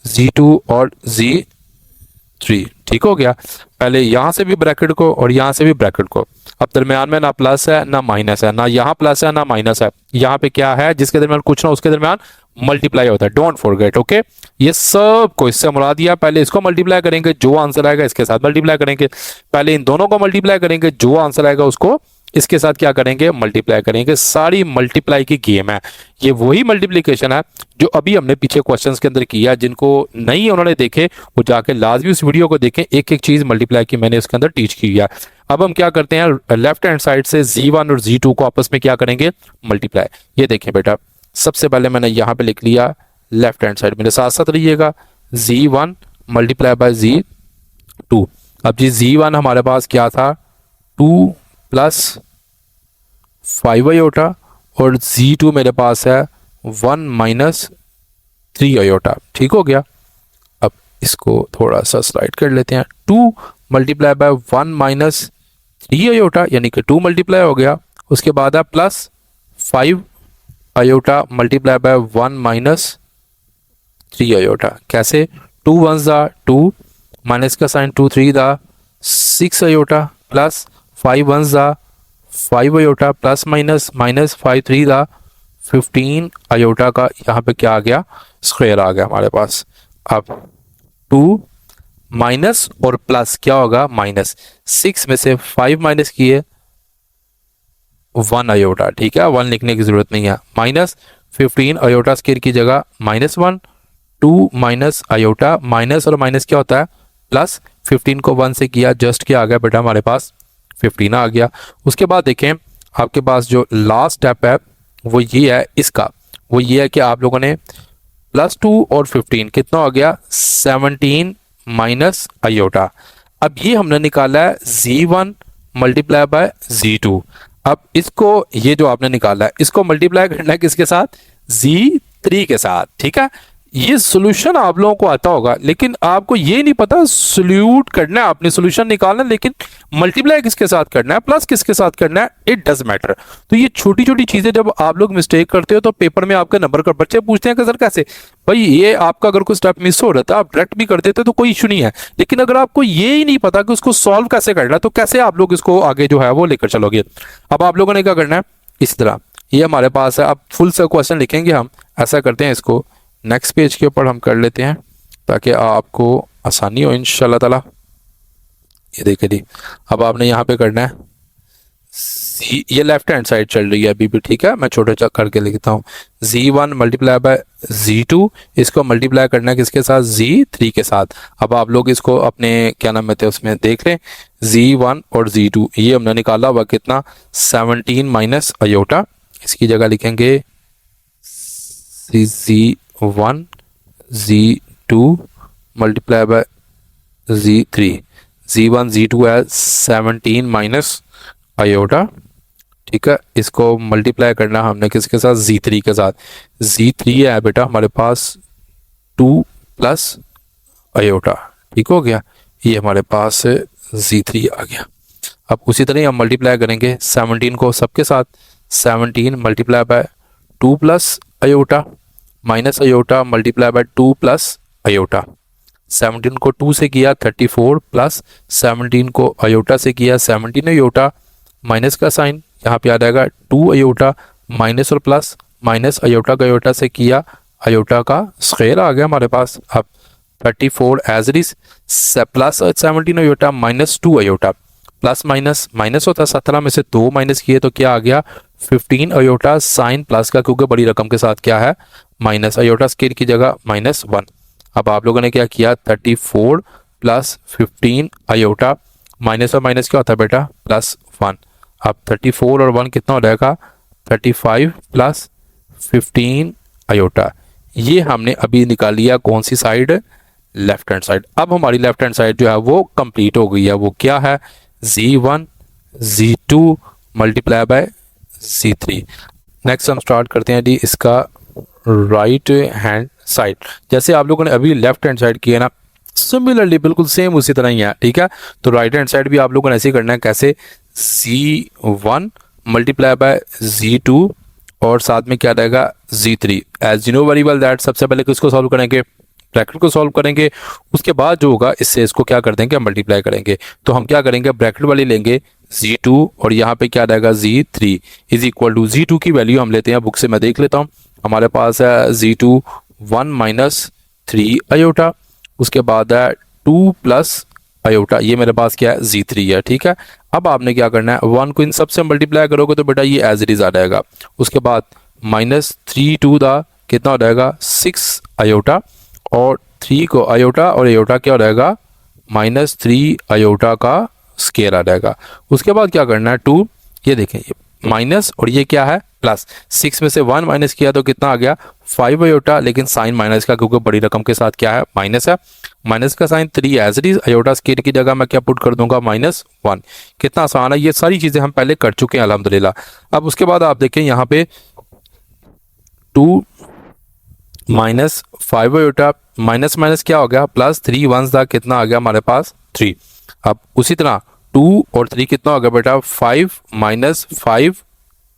Z2 और Z3, ठीक हो गया। पहले यहां से भी ब्रैकेट को और यहां से भी ब्रैकेट को। अब दरमियान में ना प्लस है ना माइनस है, ना यहाँ प्लस है ना माइनस है, यहाँ पे क्या है, जिसके दरमियान कुछ ना उसके दरमियान मल्टीप्लाई होता है, डोंट फॉरगेट। ओके, ये सब को इससे मुराद दिया, पहले इसको मल्टीप्लाई करेंगे, जो आंसर आएगा इसके साथ मल्टीप्लाई करेंगे, पहले इन दोनों को मल्टीप्लाई करेंगे, जो आंसर आएगा उसको इसके साथ क्या करेंगे, मल्टीप्लाई करेंगे। सारी मल्टीप्लाई की गेम है ये, वही मल्टीप्लीकेशन है जो अभी हमने पीछे क्वेश्चंस के अंदर किया। जिनको नहीं उन्होंने देखे वो जाके लाजमी उस वीडियो को देखें, एक एक चीज मल्टीप्लाई की मैंने उसके अंदर टीच की है। अब हम क्या करते हैं, लेफ्ट हैंड साइड से Z1 और Z2 को आपस में क्या करेंगे, मल्टीप्लाई। ये देखें बेटा, सबसे पहले मैंने यहाँ पे लिख लिया लेफ्ट हैंड साइड, मेरे साथ साथ रहिएगा, Z1 मल्टीप्लाई बाय Z2। अब जी Z1 हमारे पास क्या था, 2 प्लस 5 आयोटा, और Z2 मेरे पास है 1 माइनस 3 आयोटा, ठीक हो गया। अब इसको थोड़ा सा स्लाइड कर लेते हैं, 2 मल्टीप्लाई बाय 1 माइनस 3 आयोटा, यानी कि 2 मल्टीप्लाई हो गया, उसके बाद है plus 5 iota multiply by 1 minus 3 iota. कैसे, 2 1 दा 2, माइनस का साइन 2 3 दा 6 आयोटा, प्लस 5 1 दा 5 आयोटा, प्लस माइनस माइनस 5 3 दा 15 आयोटा का यहाँ पे क्या आ गया, स्क्वायर आ गया हमारे पास। अब 2 माइनस और प्लस क्या होगा, माइनस 6 में से 5 माइनस किए 1 आयोटा, ठीक है, 1 लिखने की जरूरत नहीं है, माइनस 15 आयोटा स्क्वायर की जगह -1, 2 माइनस आयोटा, माइनस और माइनस क्या होता है, प्लस, 15 को 1 से किया, जस्ट क्या आ गया बेटा हमारे पास 15 आ गया। उसके बाद देखें आपके पास जो लास्ट स्टेप है वो ये है इसका, वो ये है कि आप लोगों ने +2 और 15 कितना हो गया, 17 माइनस आयोटा। अब ये हमने निकाला है Z1 मल्टीप्लाई बाय Z2। अब इसको, ये जो आपने निकाला है इसको मल्टीप्लाई करना है किसके साथ, Z3 के साथ, ठीक है। ये सोल्यूशन आप लोगों को आता होगा, लेकिन आपको ये नहीं पता सोल्यूट करना है, आपने सोल्यूशन निकालना है, लेकिन मल्टीप्लाई किसके साथ करना है, प्लस किसके साथ करना है, इट डज मैटर। तो ये छोटी छोटी चीजें जब आप लोग मिस्टेक करते हो तो पेपर में आपके नंबर का, बच्चे पूछते हैं कि सर कैसे, भाई ये आपका अगर कोई स्टेप मिस हो रहा था आप डायरेक्ट भी कर देते तो कोई इशू नहीं है, लेकिन अगर आपको ये ही नहीं पता कि उसको सॉल्व कैसे करना है तो कैसे आप लोग इसको आगे जो है वो लेकर चलोगे। अब आप लोगों ने क्या करना है, इस तरह ये हमारे पास है, अब फुल से क्वेश्चन लिखेंगे हम, ऐसा करते हैं इसको नेक्स्ट पेज के ऊपर हम कर लेते हैं ताकि आपको आसानी हो इंशाल्लाह ताला। ये देखिए जी, अब आपने यहाँ पे करना है, ये लेफ्ट हैंड साइड चल रही है अभी भी, ठीक है, मैं छोटे चक करके लिखता हूँ, Z1 मल्टीप्लाई बाय Z2, इसको मल्टीप्लाई करना है किसके साथ, Z3 के साथ। अब आप लोग इसको अपने क्या नाम है उसमें देख लें, Z1 और Z2 ये हमने निकाला हुआ कितना, 17 माइनस आयोटा, इसकी जगह लिखेंगे Z1 Z2 multiply bye Z3, Z1 Z2 है 17 माइनस आयोटा, ठीक है, इसको मल्टीप्लाई करना हमने किसके साथ, Z3 के साथ। Z3 है बेटा हमारे पास 2 प्लस आयोटा, ठीक हो गया, ये हमारे पास Z3 आ गया। अब उसी तरह हम मल्टीप्लाई करेंगे 17 को सबके साथ, 17 multiply by 2 plus iota, minus iota multiply by 2 plus iota, 17 को 2 से किया 34 प्लस 17 को आयोटा से किया 17 आयोटा, माइनस का साइन यहाँ पे आ जाएगा 2 आयोटा, माइनस और प्लस, माइनस आयोटा का आयोटा से किया आयोटा का स्क्वायर आ गया हमारे पास। अब 34 as it is, plus 17 iota minus 2 iota, plus minus minus होता है, 17 में से 2 माइनस किए तो क्या आ गया 15 आयोटा, साइन प्लस का क्योंकि बड़ी रकम के साथ क्या है माइनस, आयोटा स्क्वायर की जगह -1। अब आप लोगों ने क्या किया 34 प्लस 15 आयोटा, माइनस और माइनस क्या होता है बेटा +1। अब 34 और 1 कितना हो जाएगा 35 प्लस 15 आयोटा, ये हमने अभी निकाल लिया कौन सी साइड, लेफ्ट हैंड साइड। अब हमारी लेफ्ट हैंड साइड जो है वो कंप्लीट हो गई है, वो क्या है Z1 Z2 multiply bye Z3। Next हम स्टार्ट करते हैं जी इसका राइट हैंड साइड। जैसे आप लोगों ने अभी लेफ्ट हैंड साइड किया ना, सिमिलरली बिल्कुल सेम उसी तरह ही है, ठीक है। तो राइट हैंड साइड भी आप लोगों ने ऐसे ही करना है, कैसे, Z1 मल्टीप्लाई बाय Z2 और साथ में क्या रहेगा Z3। As you know very well that सबसे पहले किसको सॉल्व करेंगे, ब्रैकेट को सॉल्व करेंगे, उसके बाद जो होगा इससे इसको क्या कर देंगे, मल्टीप्लाई करेंगे। तो हम क्या करेंगे, ब्रैकेट वाली लेंगे Z2 और यहाँ पे क्या रहेगा Z3 is equal to Z2 की वैल्यू हम लेते हैं बुक से, मैं देख लेता हूँ। हमारे पास है Z2 1 माइनस 3 अयोटा, उसके बाद है 2 प्लस अयोटा, ये मेरे पास क्या है Z3 है, ठीक है। अब आपने क्या करना है, 1 को इन सब से मल्टीप्लाई करोगे तो बेटा ये एज इट इज आ जाएगा। उसके बाद माइनस 3 टू द कितना हो जाएगा 6 अयोटा, और 3 को अयोटा और अयोटा क्या हो जाएगा -3 अयोटा का स्केयर आ जाएगा। उसके बाद क्या करना है 2, ये देखें ये माइनस और ये क्या है प्लस, 6 में से 1 माइनस किया तो कितना आ गया 5 अयोटा, लेकिन साइन माइनस का क्योंकि बड़ी रकम के साथ क्या है माइनस है, माइनस का sign 3 as it is, iota square की जगह मैं क्या पुट कर दूंगा -1। कितना आसान है, ये सारी चीजें हम पहले कर चुके हैं अल्हम्दुलिल्लाह। अब उसके बाद आप देखें यहाँ पे 2 माइनस 5 अयोटा, माइनस माइनस क्या हो गया प्लस, 3 1 का कितना आ गया हमारे पास 3। अब उसी तरह 2 और 3 कितना हो गया बेटा 5 माइनस 5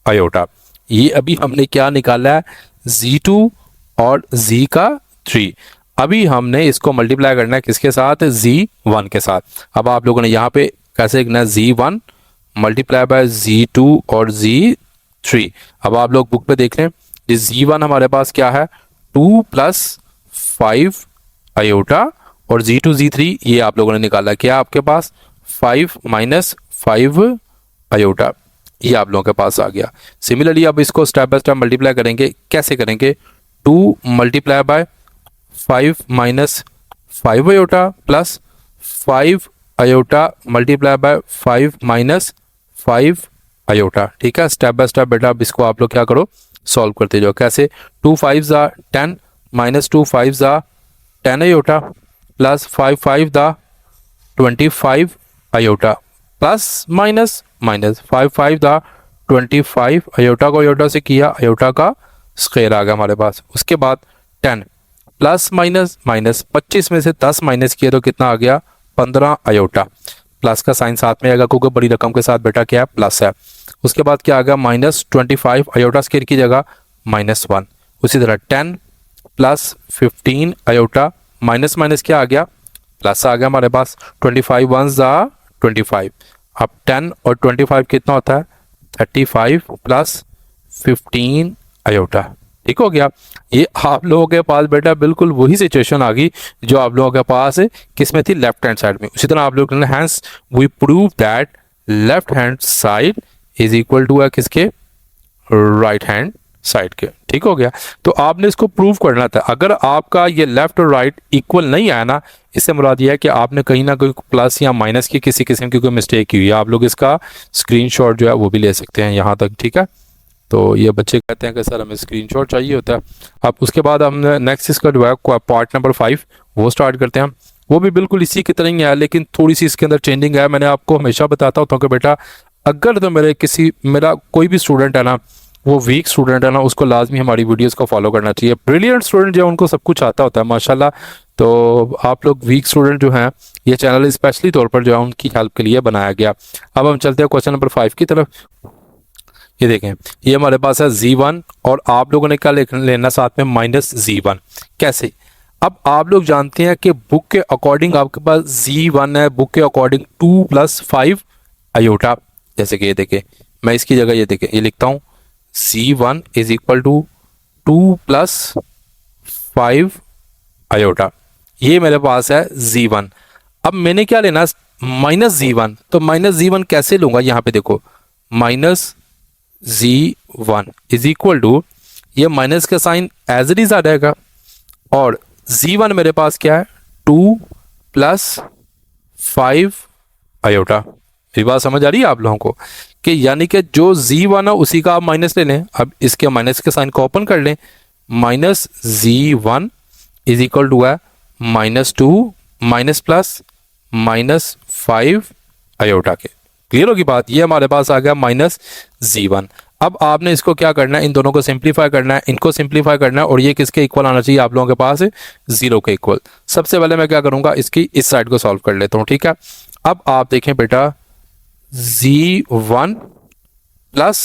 अयोटा। ये अभी हमने क्या निकाला है Z2 और Z का 3। अभी हमने इसको मल्टीप्लाई करना है किसके साथ, Z1 के साथ। अब आप लोगों ने यहाँ पे कैसे लिखना है Z1 मल्टीप्लाई बाय Z2 और Z3। अब आप लोग बुक पे देख लें, Z1 हमारे पास क्या है 2 प्लस 5 अयोटा, और Z2 Z3 ये आप लोगों ने निकाला क्या आपके पास 5 माइनस 5 अयोटा, ये आप लोगों के पास आ गया। सिमिलरली अब इसको स्टेप बाय स्टेप मल्टीप्लाई करेंगे, कैसे करेंगे 2 multiply by 5 minus 5 iota plus 5 iota multiply by 5 minus 5 iota, ठीक है। स्टेप बाय स्टेप बेटा अब इसको आप लोग क्या करो सॉल्व करते जाओ। कैसे 2 5 ज़ा 10 माइनस 2 5 ज़ा 10 अयोटा प्लस 5 5 दा 25 अयोटा प्लस माइनस माइनस 5 5 दा 25 अयोटा को अयोटा से किया, अयोटा का स्क्वायर आ गया हमारे पास। उसके बाद 10 प्लस माइनस माइनस 25 में से 10 माइनस किया तो कितना आ गया 15 अयोटा, प्लस का साइन साथ में आएगा क्योंकि बड़ी रकम के साथ बेटा क्या है प्लस है। उसके बाद क्या आ गया -25 अयोटा स्क्वायर की जगह -1। उसी तरह 10 प्लस 15 अयोटा माइनस माइनस क्या आ गया प्लस आ गया हमारे पास, 25 1 ज़ा 25। अब 10 और 25 कितना होता है 35 प्लस 15 अयोटा, ठीक हो गया। ये आप लोगों के पास बेटा बिल्कुल वही सिचुएशन आ गई जो आप लोगों के पास किसमें थी लेफ्ट हैंड साइड में। उसी तरह आप लोग hence we prove that left hand side is equal to है किसके राइट हैंड साइड के, ठीक हो गया। तो आपने इसको प्रूव करना था। अगर आपका ये लेफ्ट और राइट इक्वल नहीं आया ना, इससे मुराद ये है कि आपने कहीं ना कहीं प्लस या माइनस की किसी किस्म की कोई मिस्टेक की हुई है। आप लोग इसका स्क्रीनशॉट जो है वो भी ले सकते हैं यहाँ तक, ठीक है। तो ये बच्चे कहते हैं कि सर हमें स्क्रीनशॉट चाहिए होता है। अब उसके बाद हम नेक्स्ट इसका जो है पार्ट नंबर 5 वो स्टार्ट करते हैं। वो भी बिल्कुल इसी की तरह ही है, लेकिन थोड़ी सी इसके अंदर चेंजिंग है। मैंने आपको हमेशा बताता होता हूँ कि बेटा अगर तो मेरा कोई भी स्टूडेंट है ना, वो वीक स्टूडेंट है ना, उसको लाजमी हमारी वीडियोस को फॉलो करना चाहिए। ब्रिलियंट स्टूडेंट जो है उनको सब कुछ आता होता है माशाल्लाह। तो आप लोग वीक स्टूडेंट जो हैं, ये चैनल स्पेशली तौर पर जो है उनकी हेल्प के लिए बनाया गया। अब हम चलते हैं क्वेश्चन नंबर 5 की तरफ। ये देखें, ये हमारे पास है Z1 और आप लोगों ने क्या लेना साथ में -Z1। कैसे, अब आप लोग जानते हैं कि बुक के अकॉर्डिंग आपके पास Z1 है, बुक के अकॉर्डिंग 2 प्लस 5 अयोटा। जैसे कि ये देखें, मैं इसकी जगह ये देखें ये लिखता हूँ Z1 is equal to 2 plus 5 iota. ये मेरे पास है Z1। अब मैंने क्या लेना -Z1, तो -Z1 कैसे लूंगा, यहाँ पे देखो -Z1 इज इक्वल टू, ये माइनस का साइन एज इट इज आ जाएगा, और Z1 मेरे पास क्या है 2 प्लस 5 अयोटा। ये बात समझ आ रही है आप लोगों को कि यानी कि जो Z1 है उसी का आप माइनस ले लें। अब इसके माइनस के साइन को ओपन कर लें, -Z1 इज इक्वल टू है -2 माइनस प्लस -5 अयोटा के। क्लियर होगी बात, ये हमारे पास आ गया -Z1। अब आपने इसको क्या करना है, इन दोनों को सिंप्लीफाई करना है, इनको सिंप्लीफाई करना है, और ये किसके इक्वल आना चाहिए आप लोगों के पास 0 के इक्वल। सबसे पहले मैं क्या करूंगा, इसकी इस साइड को सॉल्व कर लेता हूं, ठीक है। अब आप देखें बेटा Z1 प्लस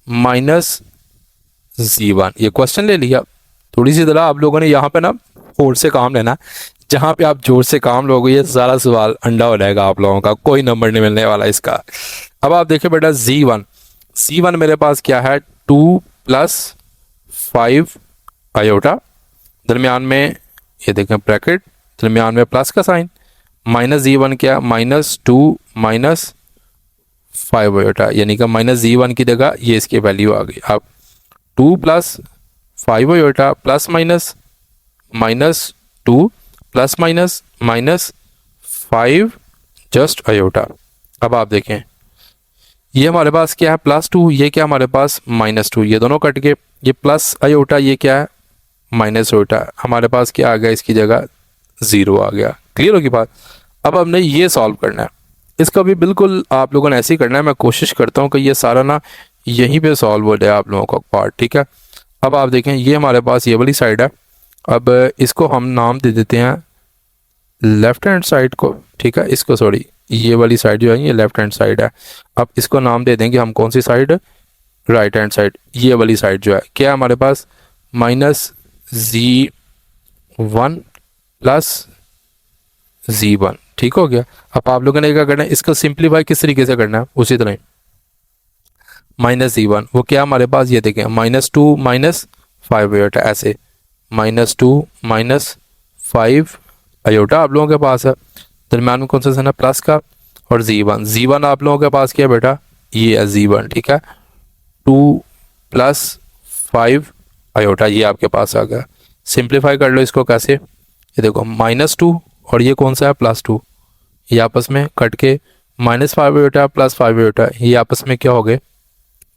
माइनस Z1, ये क्वेश्चन ले लिया। थोड़ी सी तरह आप लोगों ने यहाँ पे ना फोर्स से काम लेना, जहाँ पे आप जोर से काम लोगे ये सारा सवाल अंडा हो जाएगा आप लोगों का, कोई नंबर नहीं मिलने वाला इसका। अब आप देखिए बेटा Z1 मेरे पास क्या है 2 + 5 आयोटा, दरमियान में ये देखें ब्रैकेट, दरमियान में प्लस का साइन, माइनस Z1 क्या -2 - 5 आयोटा, यानी कि -Z1 की जगह ये इसकी वैल्यू आ गई। अब 2 + 5 iota plus minus -2 plus minus -5 just iota. अब आप देखें ये हमारे पास क्या है +2, ये क्या हमारे पास -2, ये दोनों कट गए, ये प्लस आयोटा ये क्या है माइनस आयोटा, हमारे पास क्या आ गया इसकी जगह 0 आ गया। क्लियर होगी बात। अब हमने ये सॉल्व करना है, इसका भी बिल्कुल आप लोगों ने ऐसे ही करना है। मैं कोशिश करता हूँ कि ये सारा ना यहीं पे सॉल्व हो जाए आप लोगों का पार्ट, ठीक है। अब आप देखें ये हमारे पास ये वाली साइड है, अब इसको हम नाम दे देते हैं लेफ्ट हैंड साइड को, ठीक है। इसको सॉरी ये वाली साइड जो है ये लेफ्ट हैंड साइड है। अब इसको नाम दे देंगे हम कौन सी साइड, राइट हैंड साइड। ये वाली साइड जो है क्या है हमारे पास -Z1 + Z1, ठीक हो गया। अब आप लोगों ने क्या करना है, इसको सिंप्लीफाई किस तरीके से करना है, उसी तरह -Z1 वो क्या हमारे पास ये देखें -2 - 5 आयोटा, ऐसे -2 - 5 आयोटा आप लोगों के पास है, दरम्यान में कौन सा है प्लस का, और Z1 आप लोगों के पास क्या है बेटा ये है Z1, ठीक है। 2 + 5 आयोटा ये आपके पास आ गया। सिंप्लीफाई कर लो इसको कैसे, ये देखो -2 और ये कौन सा है +2, ये आपस में कट के -5 आयोटा + 5 आयोटा ये आपस में क्या हो गए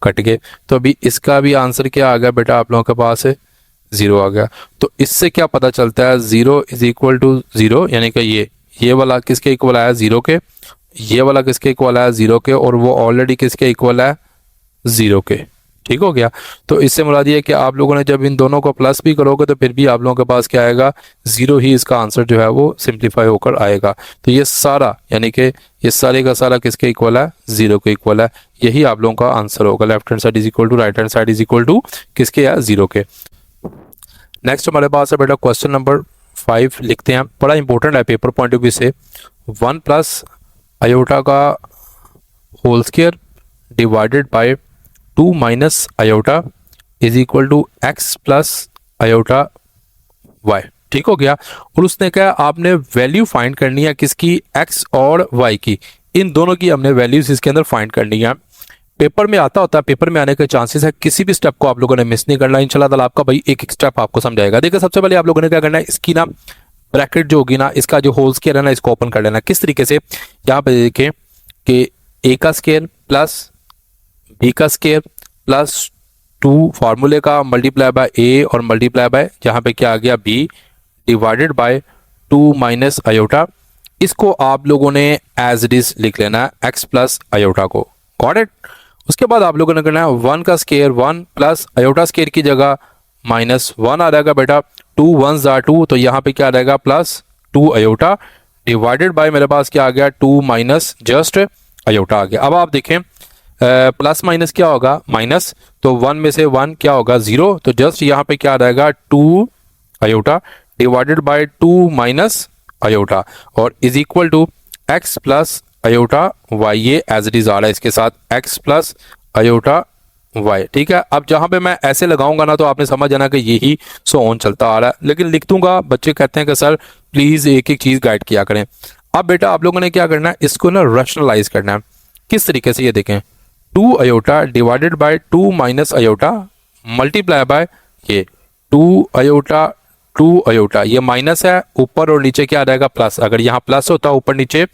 कट गए। तो अभी इसका भी आंसर क्या आ गया बेटा आप लोगों के पास है 0 आ गया। तो इससे क्या पता चलता है 0 = 0, यानी कि ये वाला किसके इक्वल आया 0 के, ये वाला किसके इक्वल आया 0 के, और वो ऑलरेडी किसके इक्वल है 0 के, ठीक हो गया। तो इससे मुराद ये है कि आप लोगों ने जब इन दोनों को प्लस भी करोगे तो फिर भी आप लोगों के पास क्या आएगा 0 ही इसका आंसर जो है वो सिंप्लीफाई होकर आएगा। तो ये सारा यानी कि ये सारे का सारा किसके इक्वल है 0 के इक्वल है, यही आप लोगों का आंसर होगा। Left hand side is equal to right hand side is equal to किसके है 0 के। नेक्स्ट हमारे पास है बेटा क्वेश्चन नंबर 5 लिखते हैं, बड़ा इंपॉर्टेंट है पेपर पॉइंट ऑफ व्यू से। 1 + आयोटा का whole square divided by 2 - iota is equal to x + iota y, ठीक हो गया। और उसने कहा आपने वैल्यू फाइंड करनी है किसकी, x और y की, इन दोनों की हमने वैल्यूज इसके अंदर फाइंड करनी है। पेपर में आता होता है, पेपर में आने के चांसेस है, किसी भी स्टेप को आप लोगों ने मिस नहीं करना। इंशाल्लाह ताला आपका भाई एक एक स्टेप आपको समझाएगा। देखिए सबसे पहले आप लोगों ने क्या करना है, इसकी ना ब्रैकेट जो होगी ना, इसका जो होल स्क्वायर है ना, इसको ओपन कर लेना। किस तरीके से, यहाँ पे देखें कि a का स्क्वायर प्लस b का स्क्वायर प्लस 2 फार्मूले का मल्टीप्लाई बाय a और मल्टीप्लाई बाय जहाँ पे क्या आ गया b डिवाइडेड बाय 2 - आयोटा। इसको आप लोगों ने एज इट इज लिख लेना है x + आयोटा को, गॉट इट। उसके बाद आप लोगों ने करना है 1 का स्क्वायर 1 प्लस आयोटा स्क्वायर की जगह -1 आ जाएगा बेटा, 2 1s are 2, तो यहाँ पे क्या आ जाएगा +2 आयोटा डिवाइडेड बाय मेरे पास क्या आ गया 2 - जस्ट आयोटा आ गया। अब आप देखें प्लस माइनस क्या होगा माइनस, तो 1 में से 1 क्या होगा 0, तो जस्ट यहाँ पे क्या आ जाएगा 2 आयोटा डिवाइडेड बाय 2 - आयोटा और is equal to x + iota y, ये एज इट इज आ रहा है इसके साथ x + आयोटा y, ठीक है। अब जहां पे मैं ऐसे लगाऊंगा ना तो आपने समझ जाना कि यही सो ऑन चलता आ रहा है, लेकिन लिख दूंगा। बच्चे कहते हैं कि सर प्लीज एक एक चीज गाइड किया करें। अब बेटा आप लोगों ने क्या करना है, इसको ना रैशनलाइज करना है। किस तरीके से, ये देखें 2 iota divided by 2 - iota multiply bye ये 2 आयोटा, ये माइनस है, ऊपर और नीचे क्या आ जाएगा प्लस। अगर यहाँ प्लस होता ऊपर नीचे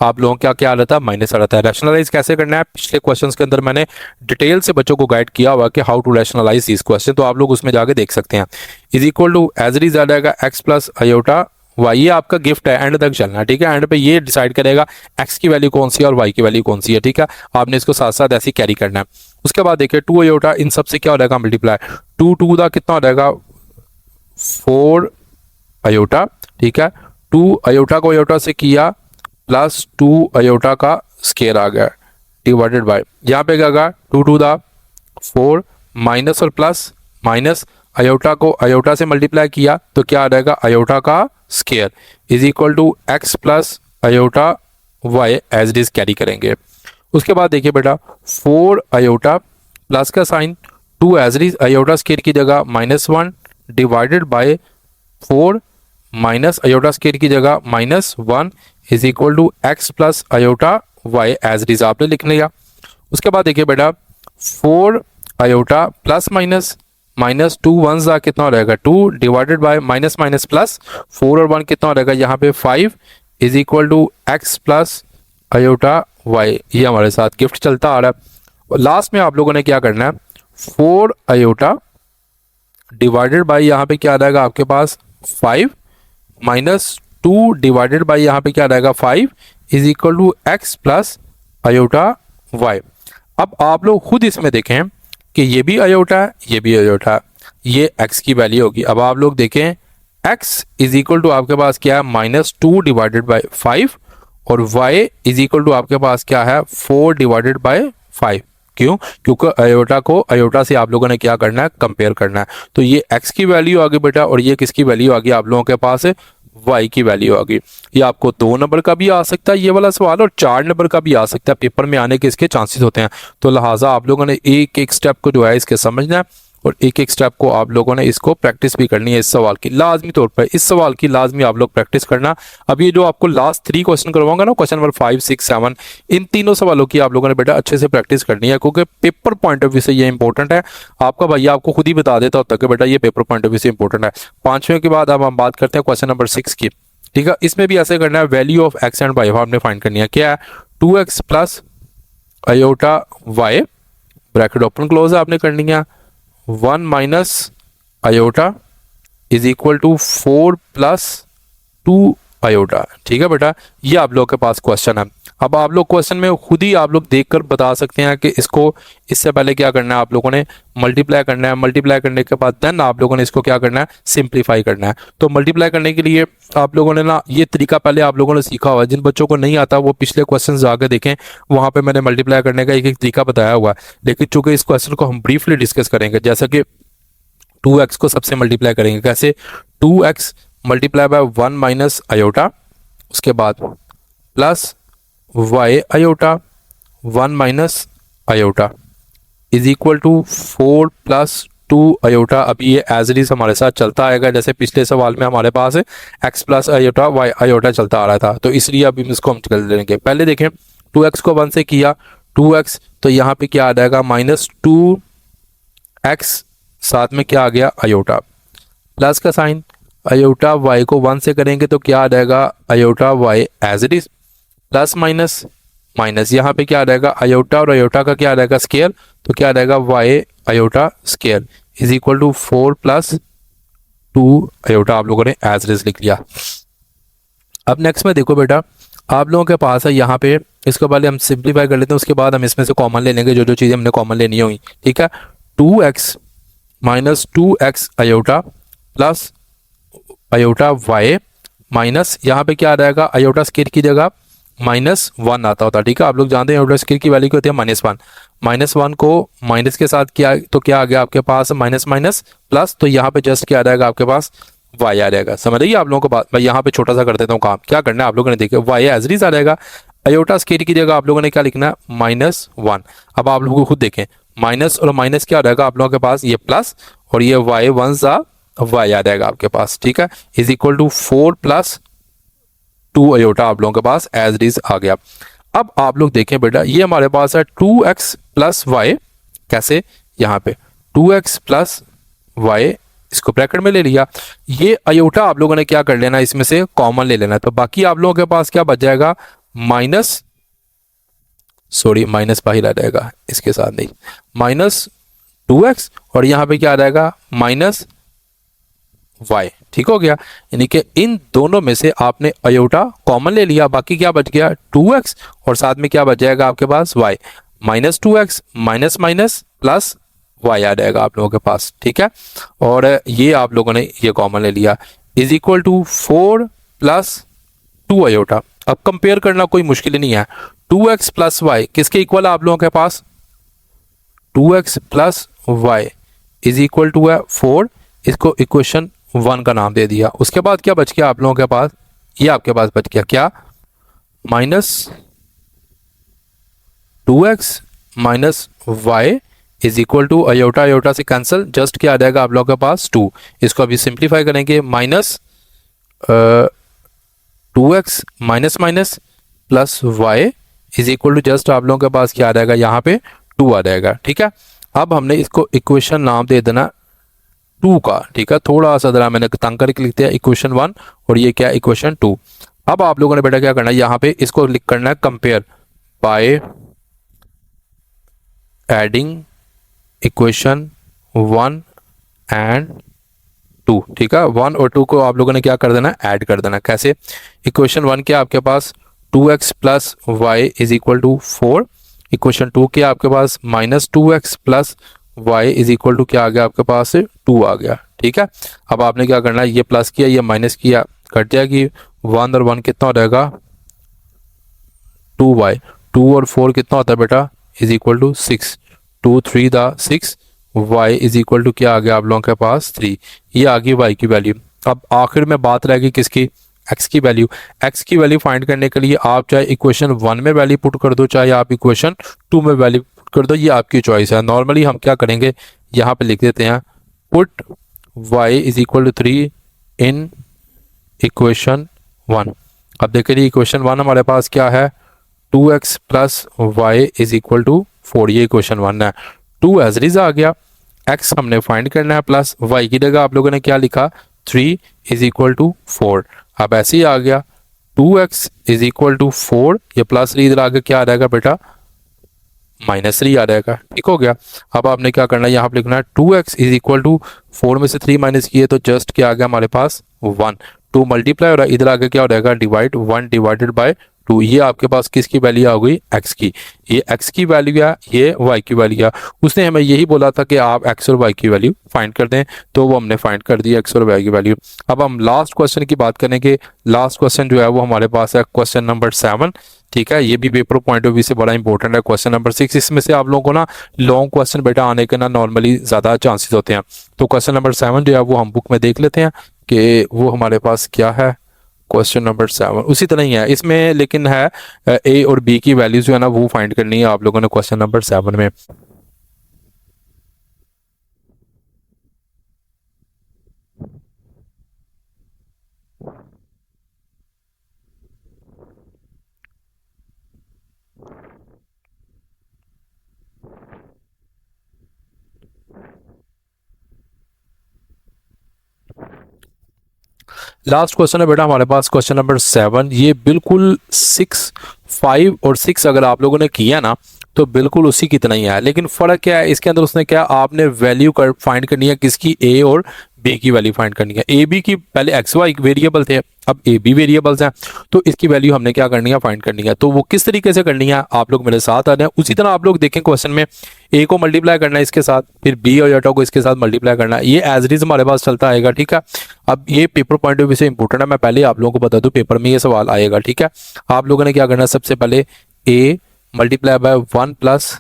आप लोगों क्या क्या आ रहा था माइनस आ रहा था। रैशनलाइज कैसे करना है, पिछले क्वेश्चंस के अंदर मैंने डिटेल से बच्चों को गाइड किया हुआ कि how to rationalise this question, तो आप लोग उसमें जाके देख सकते हैं। Is equal to as it is आ जाएगा x + आयोटा y, ये आपका गिफ्ट है, एंड तक चलना है, ठीक है। एंड पे ये डिसाइड करेगा x की वैल्यू कौन सी है और y की वैल्यू कौन सी है, ठीक है। आपने इसको साथ साथ ऐसे कैरी करना है। उसके बाद देखिए 2 आयोटा इन सब से क्या हो जाएगा मल्टीप्लाई, 2 का कितना हो जाएगा 4 आयोटा, ठीक है। 2 आयोटा को आयोटा से किया +2 आयोटा का स्क्वायर आ गया डिवाइडेड बाय, यहाँ पे क्या होगा 2 टू द 4 माइनस और प्लस माइनस, अयोटा को अयोटा से मल्टीप्लाई किया तो क्या आ जाएगा अयोटा का square is equal to x plus iota y as it is carry करेंगे। उसके बाद देखिए बेटा 4 अयोटा प्लस का sign 2 as it is iota square की जगह -1 divided by 4 minus iota square की जगह -1 is equal to x plus iota y as it is आपने लिख लिया। उसके बाद देखिए बेटा 4 iota plus minus minus 2 one जा कितना हो रहेगा 2 divided by minus minus plus 4 और 1 कितना हो रहेगा यहाँ पे 5 is equal to x plus iota y. ये हमारे साथ गिफ्ट चलता आ रहा है। लास्ट में आप लोगों ने क्या करना है 4 अयोटा डिवाइडेड बाय यहाँ पे क्या आ जाएगा आपके पास 5 माइनस 2 डिवाइडेड बाय यहाँ पे क्या आ जाएगा 5 is equal to x plus iota y. अब आप लोग खुद इसमें देखें कि ये भी अयोटा है ये भी अयोटा है, ये x की वैल्यू होगी। अब आप लोग देखें x इज इक्वल टू आपके पास क्या है -2 डिवाइडेड बाय 5 और y इज इक्वल टू आपके पास क्या है 4 डिवाइडेड बाय 5। क्यों? क्योंकि अयोटा को अयोटा से आप लोगों ने क्या करना है कंपेयर करना है। तो ये x की वैल्यू आ गई बेटा और ये किसकी वैल्यू आ गई आप लोगों के पास है y की वैल्यू आ गई। ये आपको 2 नंबर का भी आ सकता है ये वाला सवाल और 4 नंबर का भी आ सकता है, पेपर में आने के इसके चांसेस होते हैं। तो लिहाजा आप लोगों ने एक एक स्टेप को जो है इसके समझना है और एक एक स्टेप को आप लोगों ने इसको प्रैक्टिस भी करनी है। इस सवाल की लाजमी तौर पर इस सवाल की लाजमी आप लोग प्रैक्टिस करना। अब ये जो आपको लास्ट 3 क्वेश्चन करवाऊंगा ना क्वेश्चन नंबर 5, 6, 7 इन तीनों सवालों की आप लोगों ने बेटा अच्छे से प्रैक्टिस करनी है क्योंकि पेपर पॉइंट ऑफ व्यू से ये इंपॉर्टेंट है। आपका भैया आपको खुद ही बता देता होता है कि बेटा ये पेपर पॉइंट ऑफ व्यू से इंपॉर्टेंट है। 5वें के बाद अब हम बात करते हैं क्वेश्चन नंबर 6 की। ठीक है, इसमें भी ऐसे करना है value of x and y आपने फाइंड करनी है। क्या है 2x plus iota y bracket open close आपने करनी है 1 minus iota is equal to 4 plus 2 iota. ठीक है बेटा, ये आप लोगों के पास क्वेश्चन है। अब आप लोग क्वेश्चन में खुद ही आप लोग देखकर बता सकते हैं कि इसको इससे पहले क्या करना है आप लोगों ने मल्टीप्लाई करना है, मल्टीप्लाई करने के बाद देन आप लोगों ने इसको क्या करना है सिंप्लीफाई करना है। तो मल्टीप्लाई करने के लिए आप लोगों ने ना ये तरीका पहले आप लोगों ने सीखा हुआ है। जिन बच्चों को नहीं आता वो पिछले क्वेश्चन जाकर देखें, वहां पे मैंने मल्टीप्लाई करने का एक एक तरीका बताया हुआ है। लेकिन चूंकि इस क्वेश्चन को हम ब्रीफली डिस्कस करेंगे, जैसा कि 2x को सबसे मल्टीप्लाई करेंगे कैसे 2x multiply by 1 minus iota, उसके बाद plus y iota 1 minus iota is equal to 4 plus 2 iota. अब ये एज इट इज हमारे साथ चलता आएगा जैसे पिछले सवाल में हमारे पास है x plus iota y iota चलता आ रहा था, तो इसलिए अब इसको हम कर लेंगे। पहले देखें 2x को 1 से किया 2x, तो यहाँ पे क्या आ जाएगा -2x साथ में क्या आ गया अयोटा प्लस का साइन अयोटा y को 1 से करेंगे तो क्या आ जाएगा iota y as it is plus minus minus, यहाँ पे क्या आ जाएगा अयोटा और अयोटा का क्या आ जाएगा स्क्वायर, तो क्या आ जाएगा y iota square is equal to 4 plus 2 iota आप लोगों ने एज इट इज लिख लिया। अब नेक्स्ट में देखो बेटा आप लोगों के पास है यहाँ पे, इसको पहले हम सिंप्लीफाई कर लेते हैं, उसके बाद हम इसमें से कॉमन ले लेंगे जो जो चीज़ें हमने कॉमन लेनी होगी। ठीक है, 2x minus 2x iota plus iota y minus यहाँ पे क्या आ जाएगा अयोटा स्क्वायर की जगह -1 आता होता है। ठीक है, आप लोग जानते हैं अयोटा स्क्वायर की वैल्यू क्या होती है -1। -1 को माइनस के साथ किया तो क्या आ गया आपके पास माइनस माइनस प्लस, तो यहाँ पे जस्ट क्या आ जाएगा आपके पास y आ जाएगा। समझ रही है आप लोगों को बात। मैं यहाँ पे छोटा सा कर देता हूँ काम, क्या करना है आप लोगों ने देखे y एज इट इज आ जाएगा, अयोटा स्क्वायर की जगह आप लोगों ने क्या लिखना है -1। अब आप लोगों को खुद देखें माइनस और माइनस क्या आ जाएगा आप लोगों के पास ये प्लस और ये y 1 सा y आ जाएगा आपके पास। ठीक है, is equal to 4 plus 2 iota आप लोगों के पास एज इट इज आ गया। अब आप लोग देखें बेटा ये हमारे पास है 2x प्लस वाई, कैसे यहाँ पे 2x प्लस वाई इसको ब्रैकेट में ले लिया, ये अयोटा आप लोगों ने क्या कर लेना इसमें से कॉमन ले लेना, तो बाकी आप लोगों के पास क्या बच जाएगा माइनस बाहर आ जाएगा इसके साथ नहीं -2x और यहाँ पे क्या आ जाएगा -y। ठीक हो गया, यानी कि इन दोनों में से आपने अयोटा कॉमन ले लिया, बाकी क्या बच गया 2x और साथ में क्या बच जाएगा आपके पास y, -2x minus minus plus y आ जाएगा आप लोगों के पास। ठीक है, और ये आप लोगों ने ये कॉमन ले लिया is equal to 4 plus 2 iota. अब कंपेयर करना कोई मुश्किल नहीं है, 2x प्लस वाई किसके इक्वल है आप लोगों के पास? 2x plus Y is equal to है 4। इसको इक्वेशन 1 का नाम दे दिया। उसके बाद क्या बच गया आप लोगों के पास? ये आपके पास बच गया क्या? Minus 2x minus y is equal to iota iota से कैंसिल, जस्ट क्या आ जाएगा आप लोगों के पास? 2। इसको अभी सिंप्लीफाई करेंगे, minus 2x minus minus plus Y is equal to just आप लोगों के पास क्या आ जाएगा? यहाँ पे 2 आ जाएगा। ठीक है, अब हमने इसको इक्वेशन नाम दे देना 2 का। ठीक है, थोड़ा सा जरा मैंने तंग करके लिख दिया इक्वेशन 1 और ये क्या इक्वेशन 2। अब आप लोगों ने बेटा क्या करना है, यहाँ पे इसको लिख करना है compare by adding equation 1 and 2। ठीक है, 1 और 2 को आप लोगों ने क्या कर देना? ऐड कर देना। कैसे? इक्वेशन 1 क्या आपके पास 2x plus Y is equal to 4। Equation 2 क्या आपके पास minus 2x plus Y is equal to क्या आ गया आपके पास? 2 आ गया। ठीक है, अब आपने क्या करना है, ये प्लस किया ये माइनस किया, कट जाएगी 1 और 1 कितना हो जाएगा? 2y। 2 और 4 कितना होता है बेटा? Is equal to 6। 2 3 the 6 y is equal to क्या आ गया आप लोगों के पास? 3। ये आ गई y की वैल्यू। अब आखिर में बात रहेगी किसकी? x की वैल्यू। x की वैल्यू फाइंड करने के लिए आप चाहे इक्वेशन 1 में वैल्यू पुट कर दो, चाहे आप इक्वेशन 2 में वैल्यू पुट कर दो, ये आपकी चॉइस है। नॉर्मली हम क्या करेंगे, यहाँ पे लिख देते हैं put y is equal to 3 in equation 1। अब देखिए इक्वेशन 1 हमारे पास क्या है? 2x plus Y is equal to 4। ये इक्वेशन 1 है। 2 एज इट इज आ गया, x हमने फाइंड करना है, प्लस y की जगह आप लोगों ने क्या लिखा? 3 इज इक्वल टू 4। अब ऐसे ही आ गया 2x इज इक्वल टू 4, ये प्लस 3 इधर आगे क्या आ जाएगा बेटा? -3 आ जाएगा। ठीक हो गया। अब आपने क्या करना है, यहाँ पे लिखना है 2x इज इक्वल टू 4 में से 3 माइनस किए तो जस्ट क्या आ गया हमारे पास? 1। 2 मल्टीप्लाई हो रहा है, इधर आगे क्या हो जाएगा? Divide 1 divided by 2। ये आपके पास किसकी वैल्यू आ गई? x की। ये x की वैल्यू है, ये y की वैल्यू है। उसने हमें यही बोला था कि आप x और y की वैल्यू फाइंड कर दें, तो वो हमने फाइंड कर दी x और y की वैल्यू। अब हम लास्ट क्वेश्चन की बात करेंगे। लास्ट क्वेश्चन जो है वो हमारे पास है क्वेश्चन नंबर 7। ठीक है, ये भी पेपर पॉइंट ऑफ व्यू से बड़ा इंपॉर्टेंट है। क्वेश्चन नंबर 6, इसमें से आप लोगों को ना लॉन्ग क्वेश्चन बेटा आने के ना नॉर्मली ज़्यादा चांसेस होते हैं। तो क्वेश्चन नंबर 7 जो है वो हम बुक में देख लेते हैं कि वो हमारे पास क्या है। क्वेश्चन नंबर 7 उसी तरह ही है इसमें, लेकिन है ए और बी की वैल्यूज जो है ना वो फाइंड करनी है आप लोगों ने क्वेश्चन नंबर 7 में। लास्ट क्वेश्चन है बेटा हमारे पास क्वेश्चन नंबर 7। ये बिल्कुल 6, 5 और 6 अगर आप लोगों ने किया ना तो बिल्कुल उसी की तरह ही है, लेकिन फ़र्क क्या है इसके अंदर? उसने क्या, आपने वैल्यू कर फाइंड करनी है किसकी? ए और बी की वैल्यू फाइंड करनी है। ए बी की पहले एक्स वाई वेरिएबल थे, अब ए बी वेरिएबल्स हैं, तो इसकी वैल्यू हमने क्या करनी है? फाइंड करनी है। तो वो किस तरीके से करनी है आप लोग मेरे साथ आ जाए। उसी तरह आप लोग देखें क्वेश्चन में ए को मल्टीप्लाई करना है इसके साथ, फिर बी और अयोटा को इसके साथ मल्टीप्लाई करना है। ये एज इट इज हमारे पास चलता आएगा। ठीक है, अब ये पेपर पॉइंट ऑफ व्यू से इंपॉर्टेंट है, मैं पहले आप लोगों को बता दूं पेपर में ये सवाल आएगा। ठीक है, आप लोगों ने क्या करना है, सबसे पहले a multiply by 1 plus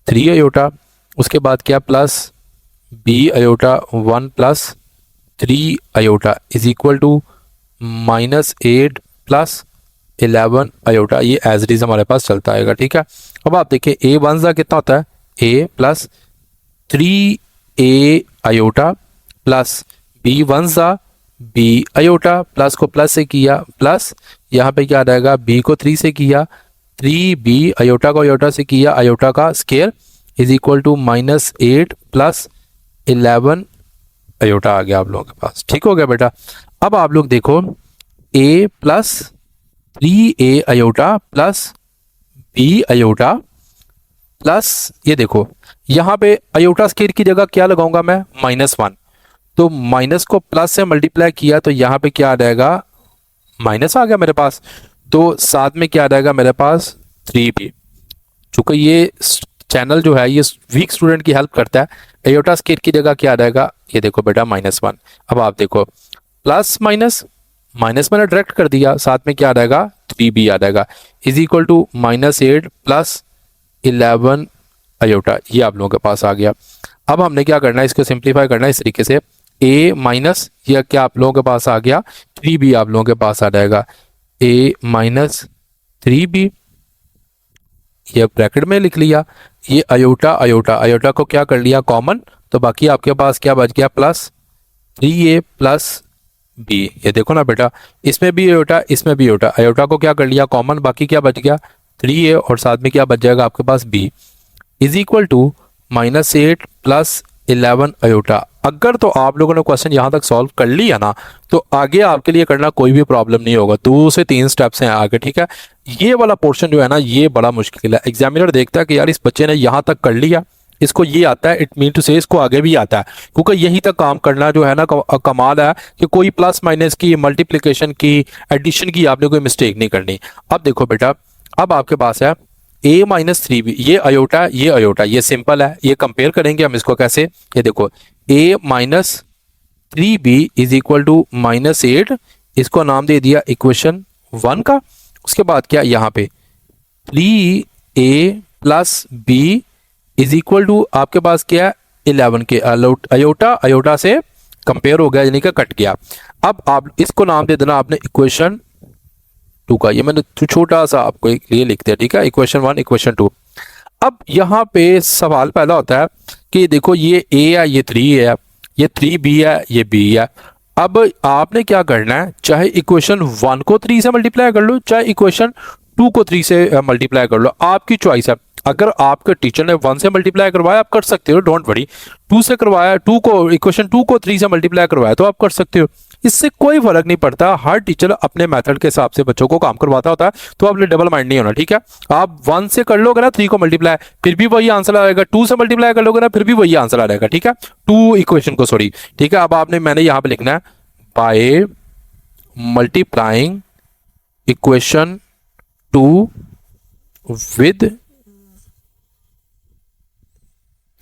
3 iota, उसके बाद क्या plus b iota 1 plus 3 iota is equal to -8 plus 11 iota. ये एज इट इज हमारे पास चलता आएगा। ठीक है, अब आप देखिए ए वन ज़ा कितना होता है? A plus 3a iota plus B one ज़ा बी अयोटा, प्लस को प्लस से किया, प्लस यहाँ पे क्या आ जाएगा? बी को 3 से किया, 3b अयोटा को अयोटा से किया, अयोटा का square is equal to -8 plus 11 iota आ गया आप लोगों के पास। ठीक हो गया बेटा। अब आप लोग देखो a plus 3a iota plus b iota plus, ये देखो यहाँ पे अयोटा स्केयर की जगह क्या लगाऊंगा मैं? -1। तो माइनस को प्लस से मल्टीप्लाई किया तो यहाँ पे क्या आ जाएगा? माइनस आ गया मेरे पास। तो साथ में क्या आ जाएगा मेरे पास? 3b। चूंकि ये चैनल जो है ये वीक स्टूडेंट की हेल्प करता है, अयोटा स्केयर की जगह क्या आ जाएगा? ये देखो बेटा -1। अब आप देखो प्लस माइनस माइनस मैंने डायरेक्ट कर दिया, साथ में क्या आ जाएगा 3b आ जाएगा, is equal to -8 plus 11 iota, ये आप लोगों के पास आ गया। अब हमने क्या करना है, इसको सिंप्लीफाई करना है इस तरीके से, a माइनस यह क्या आप लोगों के पास आ गया 3b आप लोगों के पास आ जाएगा, a माइनस 3b, ये ब्रैकेट में लिख लिया, ये आयोटा आयोटा आयोटा को क्या कर लिया कॉमन, तो बाकी आपके पास क्या बच गया प्लस 3a प्लस b। ये देखो ना बेटा, इसमें भी आयोटा इसमें भी आयोटा, आयोटा को क्या कर लिया कॉमन, बाकी क्या बच गया 3a और साथ में क्या बच जाएगा आपके पास b, is equal to -8 plus 11 iota. अगर तो आप लोगों ने क्वेश्चन यहाँ तक सॉल्व कर लिया ना, तो आगे आपके लिए करना कोई भी प्रॉब्लम नहीं होगा, 2 से 3 स्टेप्स हैं आगे, ठीक है। ये वाला पोर्शन जो है ना, ये बड़ा मुश्किल है। एग्जामिनर देखता है कि यार इस बच्चे ने यहाँ तक कर लिया, इसको ये आता है, इट मीन टू से इसको आगे भी आता है, क्योंकि यही तक काम करना जो है ना कमाल है कि कोई प्लस माइनस की, मल्टीप्लिकेशन की, एडिशन की आपने कोई मिस्टेक नहीं करनी। अब देखो बेटा, अब आपके पास है a माइनस 3b, ये अयोटा ये सिंपल है, ये कंपेयर करेंगे हम इसको कैसे, ये देखो a minus 3b is equal to -8, इसको नाम दे दिया इक्वेशन 1 का। उसके बाद क्या यहाँ पे 3a plus b is equal to आपके पास क्या है 11 के, अयोटा अयोटा से कंपेयर हो गया, यानी कि कट गया। अब आप इसको नाम दे देना आपने इक्वेशन 2 का, ये मैंने छोटा सा आपको ये लिख दिया, ठीक है, इक्वेशन 1 इक्वेशन 2। अब यहाँ पे सवाल पैदा होता है कि देखो ये a है, ये 3 है, ये 3b है, ये b है। अब आपने क्या करना है, चाहे इक्वेशन 1 को 3 से मल्टीप्लाई कर लो, चाहे इक्वेशन 2 को 3 से मल्टीप्लाई कर लो, आपकी चॉइस है। अगर आपके टीचर ने 1 से मल्टीप्लाई करवाया आप कर सकते हो, डोंट वरी। 2 से करवाया, इक्वेशन 2 को 3 से मल्टीप्लाई करवाया तो आप कर सकते हो, इससे कोई फर्क नहीं पड़ता। हर टीचर अपने मेथड के हिसाब से बच्चों को काम करवाता होता है, तो आप डबल माइंड नहीं होना, ठीक है। आप 1 से कर लोगे ना 3 को मल्टीप्लाई, फिर भी वही आंसर आएगा, 2 से मल्टीप्लाई कर लोगे ना फिर भी वही आंसर आएगा, ठीक है, 2 इक्वेशन को, सॉरी, ठीक है। अब मैंने यहाँ पे लिखना है बाय मल्टीप्लाइंग इक्वेशन 2 विद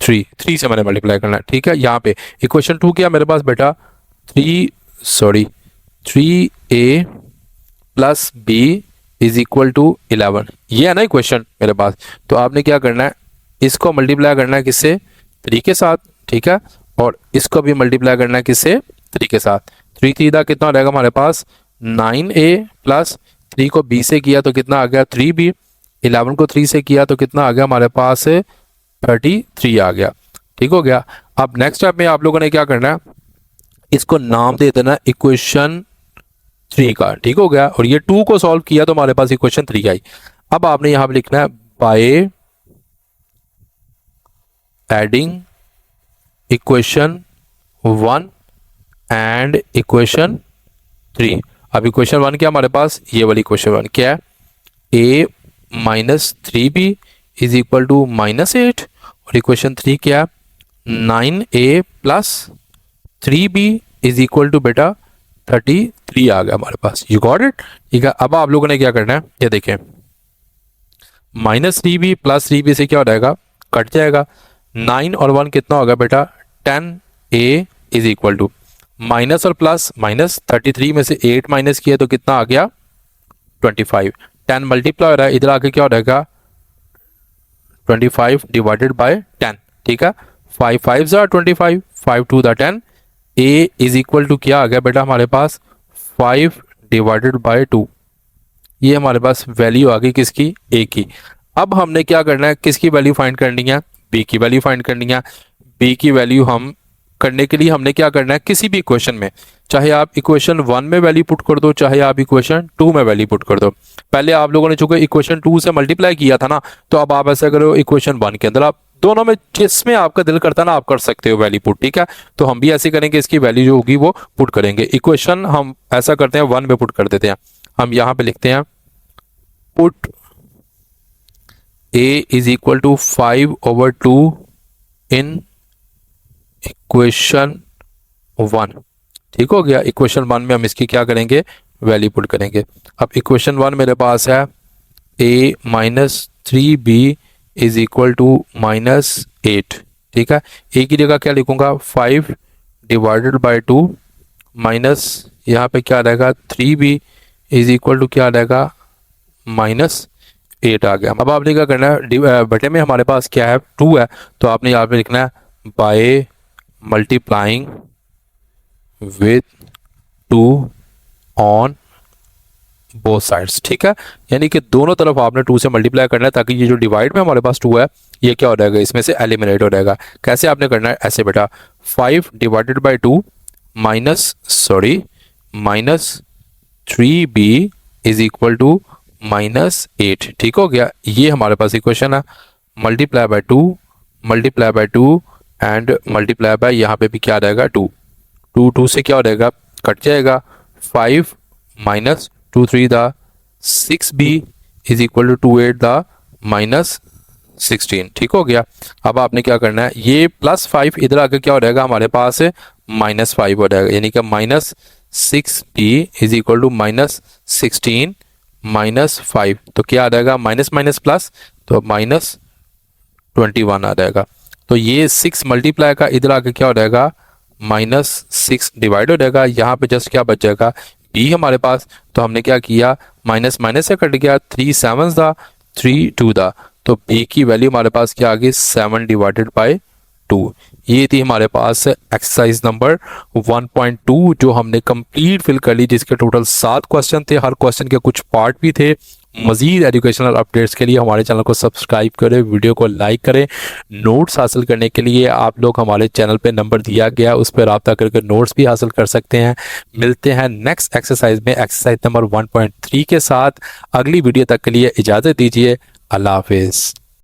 3 से मैंने मल्टीप्लाई करना है, ठीक है। यहाँ पे इक्वेशन 2 क्या मेरे पास बेटा 3a plus b is equal to 11, ये है ना इक्वेशन मेरे पास। तो आपने क्या करना है, इसको मल्टीप्लाई करना है किससे 3 के साथ, ठीक है, और इसको भी मल्टीप्लाई करना है किससे 3 के साथ। 3 3 का कितना रहेगा हमारे पास 9a प्लस 3 को b से किया तो कितना आ गया 3b, 11 को 3 से किया तो कितना आ गया हमारे पास 33 आ गया, ठीक हो गया। अब नेक्स्ट स्टेप में आप लोगों ने क्या करना है, इसको नाम दे देना इक्वेशन 3 का, ठीक हो गया। और ये 2 को सॉल्व किया तो हमारे पास इक्वेशन 3 आई। अब आपने यहां पे लिखना है by adding equation 1 and equation 3। अब इक्वेशन 1 क्या हमारे पास, ये वाली इक्वेशन 1 क्या है, a minus 3b is equal to -8, और इक्वेशन 3 क्या 9a plus 3b is equal to बेटा 33 आ गया हमारे पास, यू गॉट इट, ठीक है। अब आप लोगों ने क्या करना है, ये देखें -3b प्लस 3b से क्या हो जाएगा कट जाएगा, 9 और 1 कितना होगा बेटा 10a is equal to minus और प्लस माइनस, 33 में से 8 माइनस किया तो कितना आ गया 25, 10 मल्टीप्लाई हो रहा है, इधर आके क्या हो जाएगा 25 डिवाइडेड बाय 10, ठीक है, 5 5 25, 5 2 10, a इज इक्वल टू क्या आ गया बेटा हमारे पास 5 डिवाइडेड बाय 2, ये हमारे पास वैल्यू आ गई किसकी a की। अब हमने क्या करना है, किसकी वैल्यू फाइंड करनी है, b की वैल्यू फाइंड करनी है। b की वैल्यू हम करने के लिए हमने क्या करना है, किसी भी इक्वेशन में, चाहे आप इक्वेशन 1 में वैल्यू पुट कर दो, चाहे आप इक्वेशन 2 में वैल्यू पुट कर दो। पहले आप लोगों ने चूंकि इक्वेशन 2 से मल्टीप्लाई किया था ना, तो अब आप ऐसा करो इक्वेशन 1 के अंदर, आप दोनों में जिसमें आपका दिल करता है ना आप कर सकते हो वैल्यू पुट, ठीक है। तो हम भी ऐसे करेंगे, इसकी वैल्यू जो होगी वो पुट करेंगे। इक्वेशन हम ऐसा करते हैं 1 में पुट कर देते हैं, हम यहाँ पे लिखते हैं put a is equal to 5/2 in equation 1, ठीक हो गया। इक्वेशन 1 में हम इसकी क्या करेंगे वैल्यू पुट करेंगे। अब इक्वेशन 1 मेरे पास है a minus 3b is equal to -8, ठीक है। a की जगह क्या लिखूंगा 5 डिवाइडेड बाय 2 माइनस यहाँ पे क्या आ जाएगा 3b इज इक्वल टू क्या आ जाएगा -8 आ गया। अब आपने क्या करना है, बटे में हमारे पास क्या है 2 है, तो आपने यहाँ पे लिखना है by multiplying with 2 on both sides. ठीक है, यानी कि दोनों तरफ आपने 2 से मल्टीप्लाई करना है ताकि ये जो डिवाइड में हमारे पास 2 है ये क्या हो जाएगा, इसमें से एलिमिनेट हो जाएगा। कैसे आपने करना है, ऐसे बेटा 5 divided by 2 minus 3b is equal to -8। ठीक हो गया, ये हमारे पास इक्वेशन है। Multiply by 2 and multiply by यहाँ पे भी क्या आ जाएगा 2 से क्या हो जाएगा, कट जाएगा। 5 minus 2 3 the 6b is equal to 2 8 the -16। ठीक हो गया। अब आपने क्या करना है, ये +5 इधर आके क्या हो जाएगा हमारे पास -5 हो जाएगा, यानी कि -6b इज इक्वल टू -16 -5, तो क्या आ जाएगा माइनस माइनस प्लस, तो -21 आ जाएगा। तो ये 6 मल्टीप्लाई का इधर आके क्या हो जाएगा -6 डिवाइड हो जाएगा। यहाँ पे जस्ट क्या बच जाएगा b हमारे पास, तो हमने क्या किया माइनस माइनस से कट गया, 3 7 दा 3 2 दा, तो b की वैल्यू हमारे पास क्या आ गई 7 डिवाइडेड बाय 2। ये थी हमारे पास एक्सरसाइज नंबर 1.2 जो हमने कंप्लीट फिल कर ली, जिसके टोटल 7 क्वेश्चन थे, हर क्वेश्चन के कुछ पार्ट भी थे। मजीद एजुकेशनल अपडेट्स के लिए हमारे चैनल को सब्सक्राइब करें, वीडियो को लाइक करें। नोट्स हासिल करने के लिए आप लोग हमारे चैनल पे नंबर दिया गया उस पर रब्ता करके नोट्स भी हासिल कर सकते हैं। मिलते हैं नेक्स्ट एक्सरसाइज में, एक्सरसाइज नंबर 1.3 के साथ। अगली वीडियो तक के लिए इजाज़त दीजिए। अल्लाह हाफिज़।